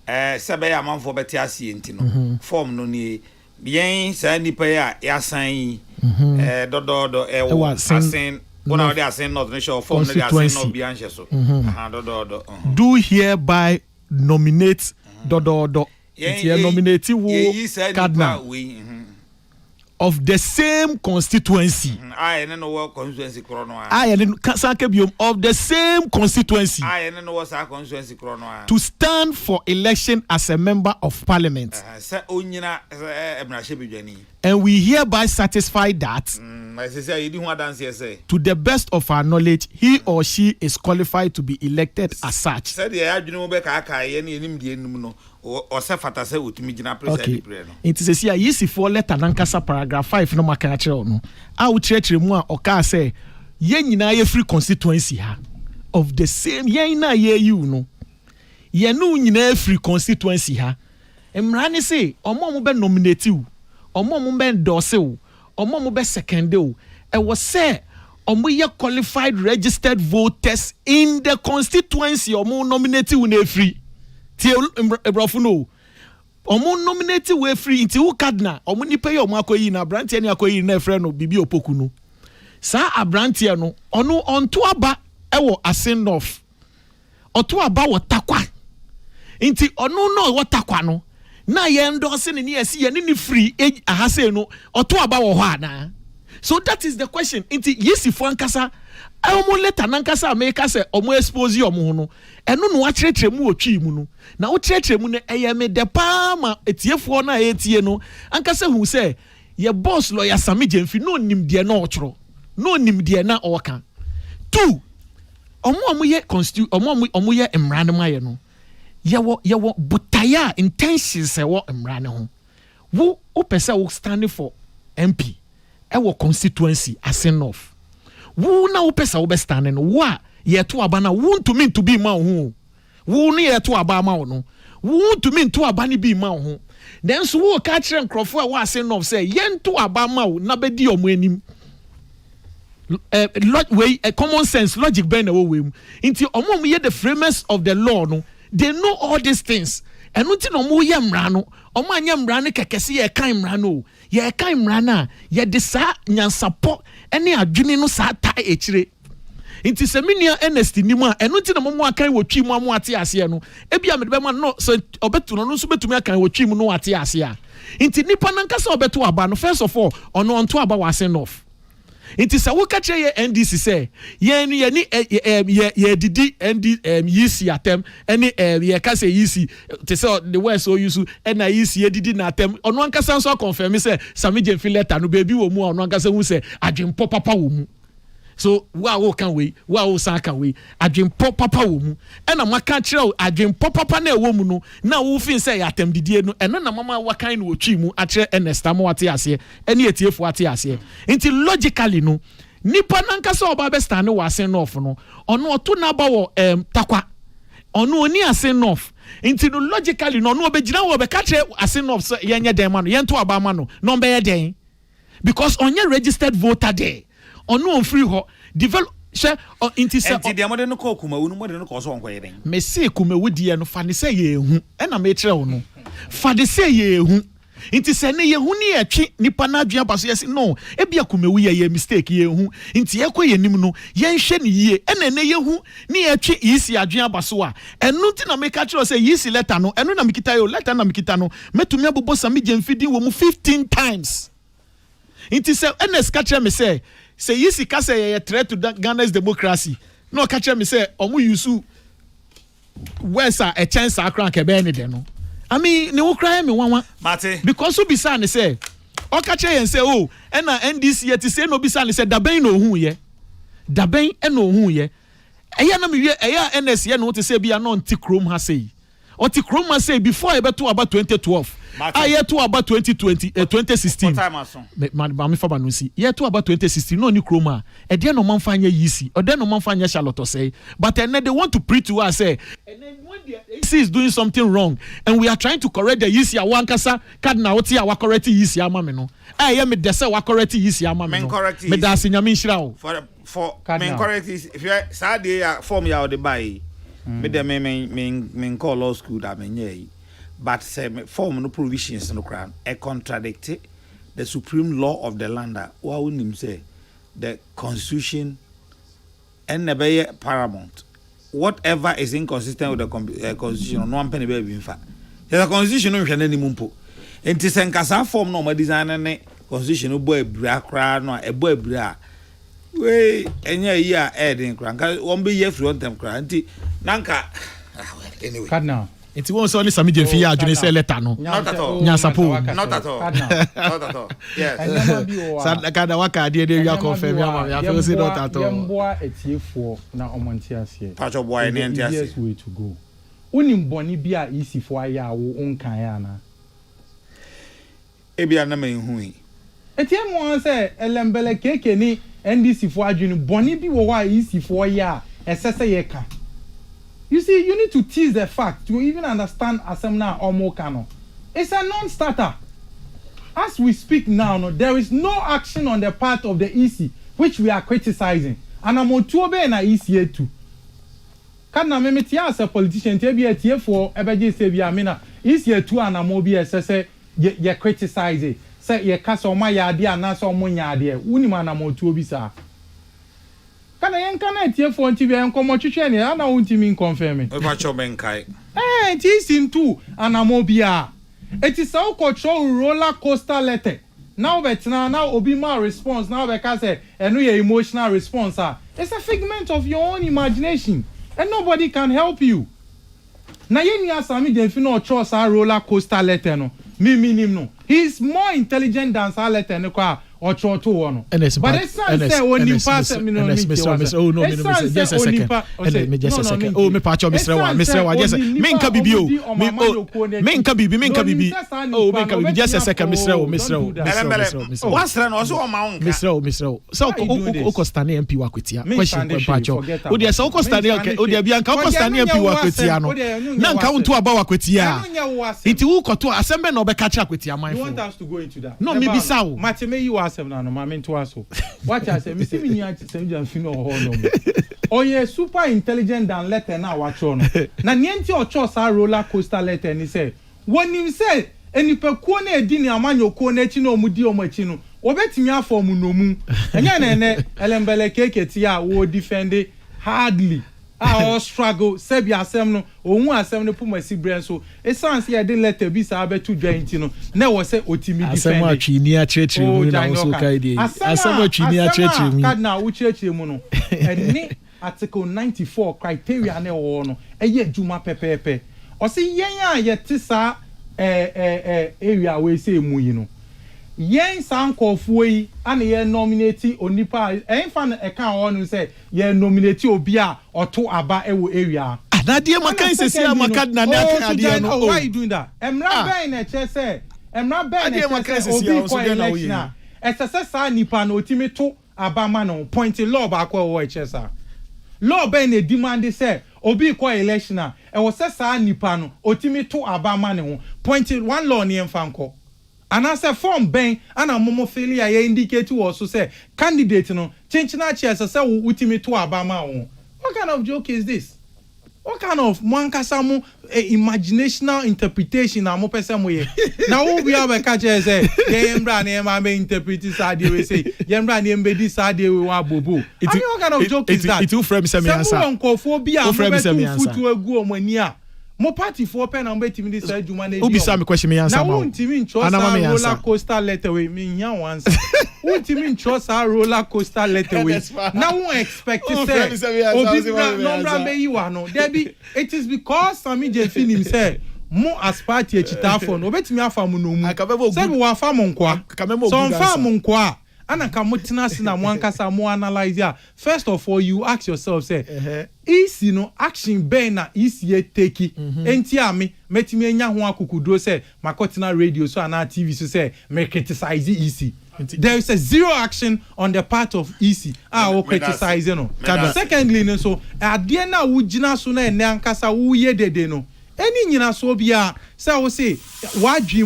Sabe amount for Betiasi intino. Form no ni bien sandy paya yasan Asin. One they are saying not nation form they are saying no bianche so do hereby nominate nominate wo cardinal of the same constituency. I know constituency chrono. I of the same constituency. I know what's our constituency chrono. To stand for election as a member of parliament. And we hereby satisfy that to the best of our knowledge, he or she is qualified to be elected as such. Okay. It says here, yes, for letter Nankasa paragraph 5 no makachero no. I will church mu oka say ye nyina ye free constituency ha of the same ye na ye you no. Ye no nyina free constituency ha. Emrani say omo mo be nominate you, omo mo be endorse you, omo mo be second you. E was say omo ye qualified registered voters in the constituency omo nominate you na free. Tie ebrofo no. Omo nominate we free inti wo cardinal omo nipa ye omo akoyi na brantie ne akoyi na efre no bibi opoku no sa abrantie no ono onto aba ewo Asenof oto aba wo takwa inti ono no wo takwa no na ye endorse ne esi ye ni free ahase no oto aba wo ho ana. So that is the question. Inti yesifo ankasa omo letter nankasa America say omo expose omo no eno no akyerɛkyerɛ mu otwi mu no na wo kyerɛkyerɛ mu ne ɛyɛ me de pa ma etiefo na etie no ankasa hu sɛ ye boss lawyer Sami Jemfi no nim de na ɔkyerɛ no nim de na ɔka. 2 omo ye constitute omo ye mmara ne maye no yewo butaya intentions ɛwɔ mmara ne ho wo opese wo stand for MP ɛwɔ constituency Asenof wo na opese wo be stand no wo a ye to aba na wo ntumi to be ma ho wo ne ye to aba ma wo no wo ntumi to aba ne bi ma ho then so wo ka kire nkrofo a wo Asenof say ye to aba ma wo na be di omo anim common sense logic ben na wo we mu nti omo ye the framers of the law no they know all these things enu ti no mo ye mra no omo anya mra ne kekese ye kan mra no ye kan mra na ye de sa nyansapo ene adwene no sa ta ekire nti seminia Ernest ni mu a enu ti no mo akan wotwi mu amu ate ase no ebia me de be ma no so obetu no nso betumi akan wotwi mu no ate ase a nti nipa nankasa obetu aba no first of all ono onto aba wa Asenof. Inti sa woka kire ye NDC say ye ni didi ND yisi atem any ye ka say yisi te say the word so use and yisi ye didi na atem ono ankasa so confirm say Sami Jemfi letter no baby wo mu ono ankasa hu say adwempo papa wo mu. So wo kan we wo san kan we adwempo papa wo mu and amaka kire adwempo papa na wo mu no na wo fin say atem didie no eno na mama wakan no otwi mu a kire Ernest amwate ase ene etiefo ate ase nti logically no nipa nankasa oba be stand wo Asenof no ono oto na ba wo takwa ono oni Asenof nti no logically no ono obegina wo be ka kire Asenof so yenye den ma no yento aba ma no no be ye den because onye registered voter there ono on free ho develop share inti se enti de amode no ko kuma wu no mode no ko so onko yeden me se kuma wu die no fa ne se ye hu e na me kire wo no fa de se ye hu inti se ne ye hu ni etwe nipa na adwea baso yes no e bia kuma wu ye mistake ye hu inti ye ko ye nim no ye nhwe ne ye e na ne ye hu ni etwe isi adwea baso a enu ti na me ka kire say isi letter no enu na me kita yo letter na me kita no metumi abobo Sami Jemfi din wo mu 15 times inti se NS ka kire me say yisi ka say a threat to Ghana's democracy no catch me say omu yusu where's a chance akran ke be ni de no I mean ne wo cry me wanwa mate because so bisa ne say o catch yen say oh and na NDC yet say no bisa ne say daben no hu ye daben e no hu ye eya na me wie eya NS ye no te say bia no nti krom ha say o ti krom ha say before e be to about 2012 year to about 2020 2016 me fa ba no si year to about 2016 no ni kroma e de no man fanya yisi o de no man fanya Charlotte say but then they want to preach to us say and then when the AC is doing something wrong and we are trying to correct the yisi awankasa cardinal what ya correct yisi ama me no ye me de say wa correct yisi ama me no me da sinyame nhira o for men correct is if you say dey form ya o dey buy me dem me call law school that me nyei but form no provisions no crown contradict the supreme law of the land wa unim say the constitution and never paramount whatever is inconsistent with the constitution no one penny be in fact the constitution no hwe na ni mumpo enti se nkasa form no ma design ne constitution no boy bra kra no e boy bra we enya yi a edin kra nka won be ye front them kra nti nanka anyway Cardinal It won't only Sammy Jefi adwene say letter no. Not at all. Nyasapo. Not at all. Not at all. Yes. Sad kada waka dey ya confirm ya feel say not at all. Yemboa etiefo na omonti ase. Pacho boy ne enti ase. Yes way to go. Unim boni bia isifo aya wo onkan ya na. Ebia na me hu yi. Etiemo an say elembele keke ni NDC fo adwene boni bi wo wa isifo ya esese ye ka. You see, you need to tease the fact to even understand Asemna or Mokano. It's a non-starter. As we speak now, there is no action on the part of the EC, which we are criticizing. And I'm on tour na ECA too. Can I meet you as a politician? Tell me a tier for Ebeji Sabia Mina. ECA too, and I'm be say you're criticizing. Say you cast on my idea and not on my idea. Uniman, I'm on tour bisa. Kana yen kana tie for nti bia enkomo twetwe ne ana wontimi confirm me. We pa cho benkai. It is in two anamobia. It is how control roller coaster letter. Now betina now obi ma response now be ka say eno your emotional response ah. It's a figment of your own imagination and nobody can help you. Na yen ya sami dem fi no cho sa roller coaster letter no. Me nim no. He is more intelligent than sa letter no kwa. Or to one. But it's not say only pass oh no, just a second. Just a second. Oh, me patch Mr. One, just Minka Bibi. Minka Bibi. Oh, Minka Bibi. Just a second, Mr. What's run also on my own? Mr. So, Okostani MP Wakutia. Question Pacho. Oh, there's Okostani, okay. Oh, there be Okostani MP Wakutiano. Nan count to about Wakutia. It will go to assemble no be catch up with your mind. You want us to go into that? No, maybe so. Matime, you asem na no mame to aso watch I say me see me nya sem jan fi no ho no oye super intelligent than letter na watch no na nienti ocho sa roller coaster letter ni say wonim say enipakuo na edi ni amanyoko na echi na omudi omachi no obetimi afom no mu enya na ene elembele keketi a wo defend hardly our struggle sebi asem no ohun asem no pumasi brain so e sans ye de letter bi sa abetu dwanti no na wo se otimi defend asem atwini a church mu na so kai dey asem atwini a church mu na wo church mu no eni article 94 criteria na wo no eye adwuma pepepe o se yen a ye ti sa area we say mu yi no yen sankofuo yi ana ye nominate onipa enfan e kan ho no say ye nominate obi a oto aba ewo area na die makan sesi amakad na na ade no why you doing that emra ben na che say emra ben na che say obi ko election ese sa nipa na otimi to aba ma no point law ba ko wo che sa law ben na demand say obi ko election e wo se sa nipa no otimi to aba ma ne ho point one law ni emfa nko. And as a form ben ana momo failure ye indicate also say candidate no chinchina chairs say ultimate to abama won. What kind of joke is this? What kind of mankasamu imaginational interpretation na mo pese mo ye? Na wo bi aba ka che say ye embra na ma me interpret sade we say ye embra na embedi sade we wa bobo. What kind of joke is that? It will frame some answer. Some nkofobia mo betu futu egu omani a mo party for pen and betimi this adwuma na obi sa me question me answer ma na untimi nchosa roller coaster letter we me nya once untimi nchosa roller coaster letter we na won expect say obi number be you no there be it is because Sammy Jefi him say mo as party echitafo no betimi afa mu no mu say we afa mo nkwa so afa mo nkwa ana ka mutina sina mo ankasa mo analyze ya first of all you ask yourself say easy no action ben na easy take enti ami metimi enya ho akukudro say makotina radio so ana TV so say me criticize easy there is a zero action on the part of easy we criticize no secondly no so ade na wo gina so na ene ankasa wo ye dede no eni nyina so bia say wo say wadwi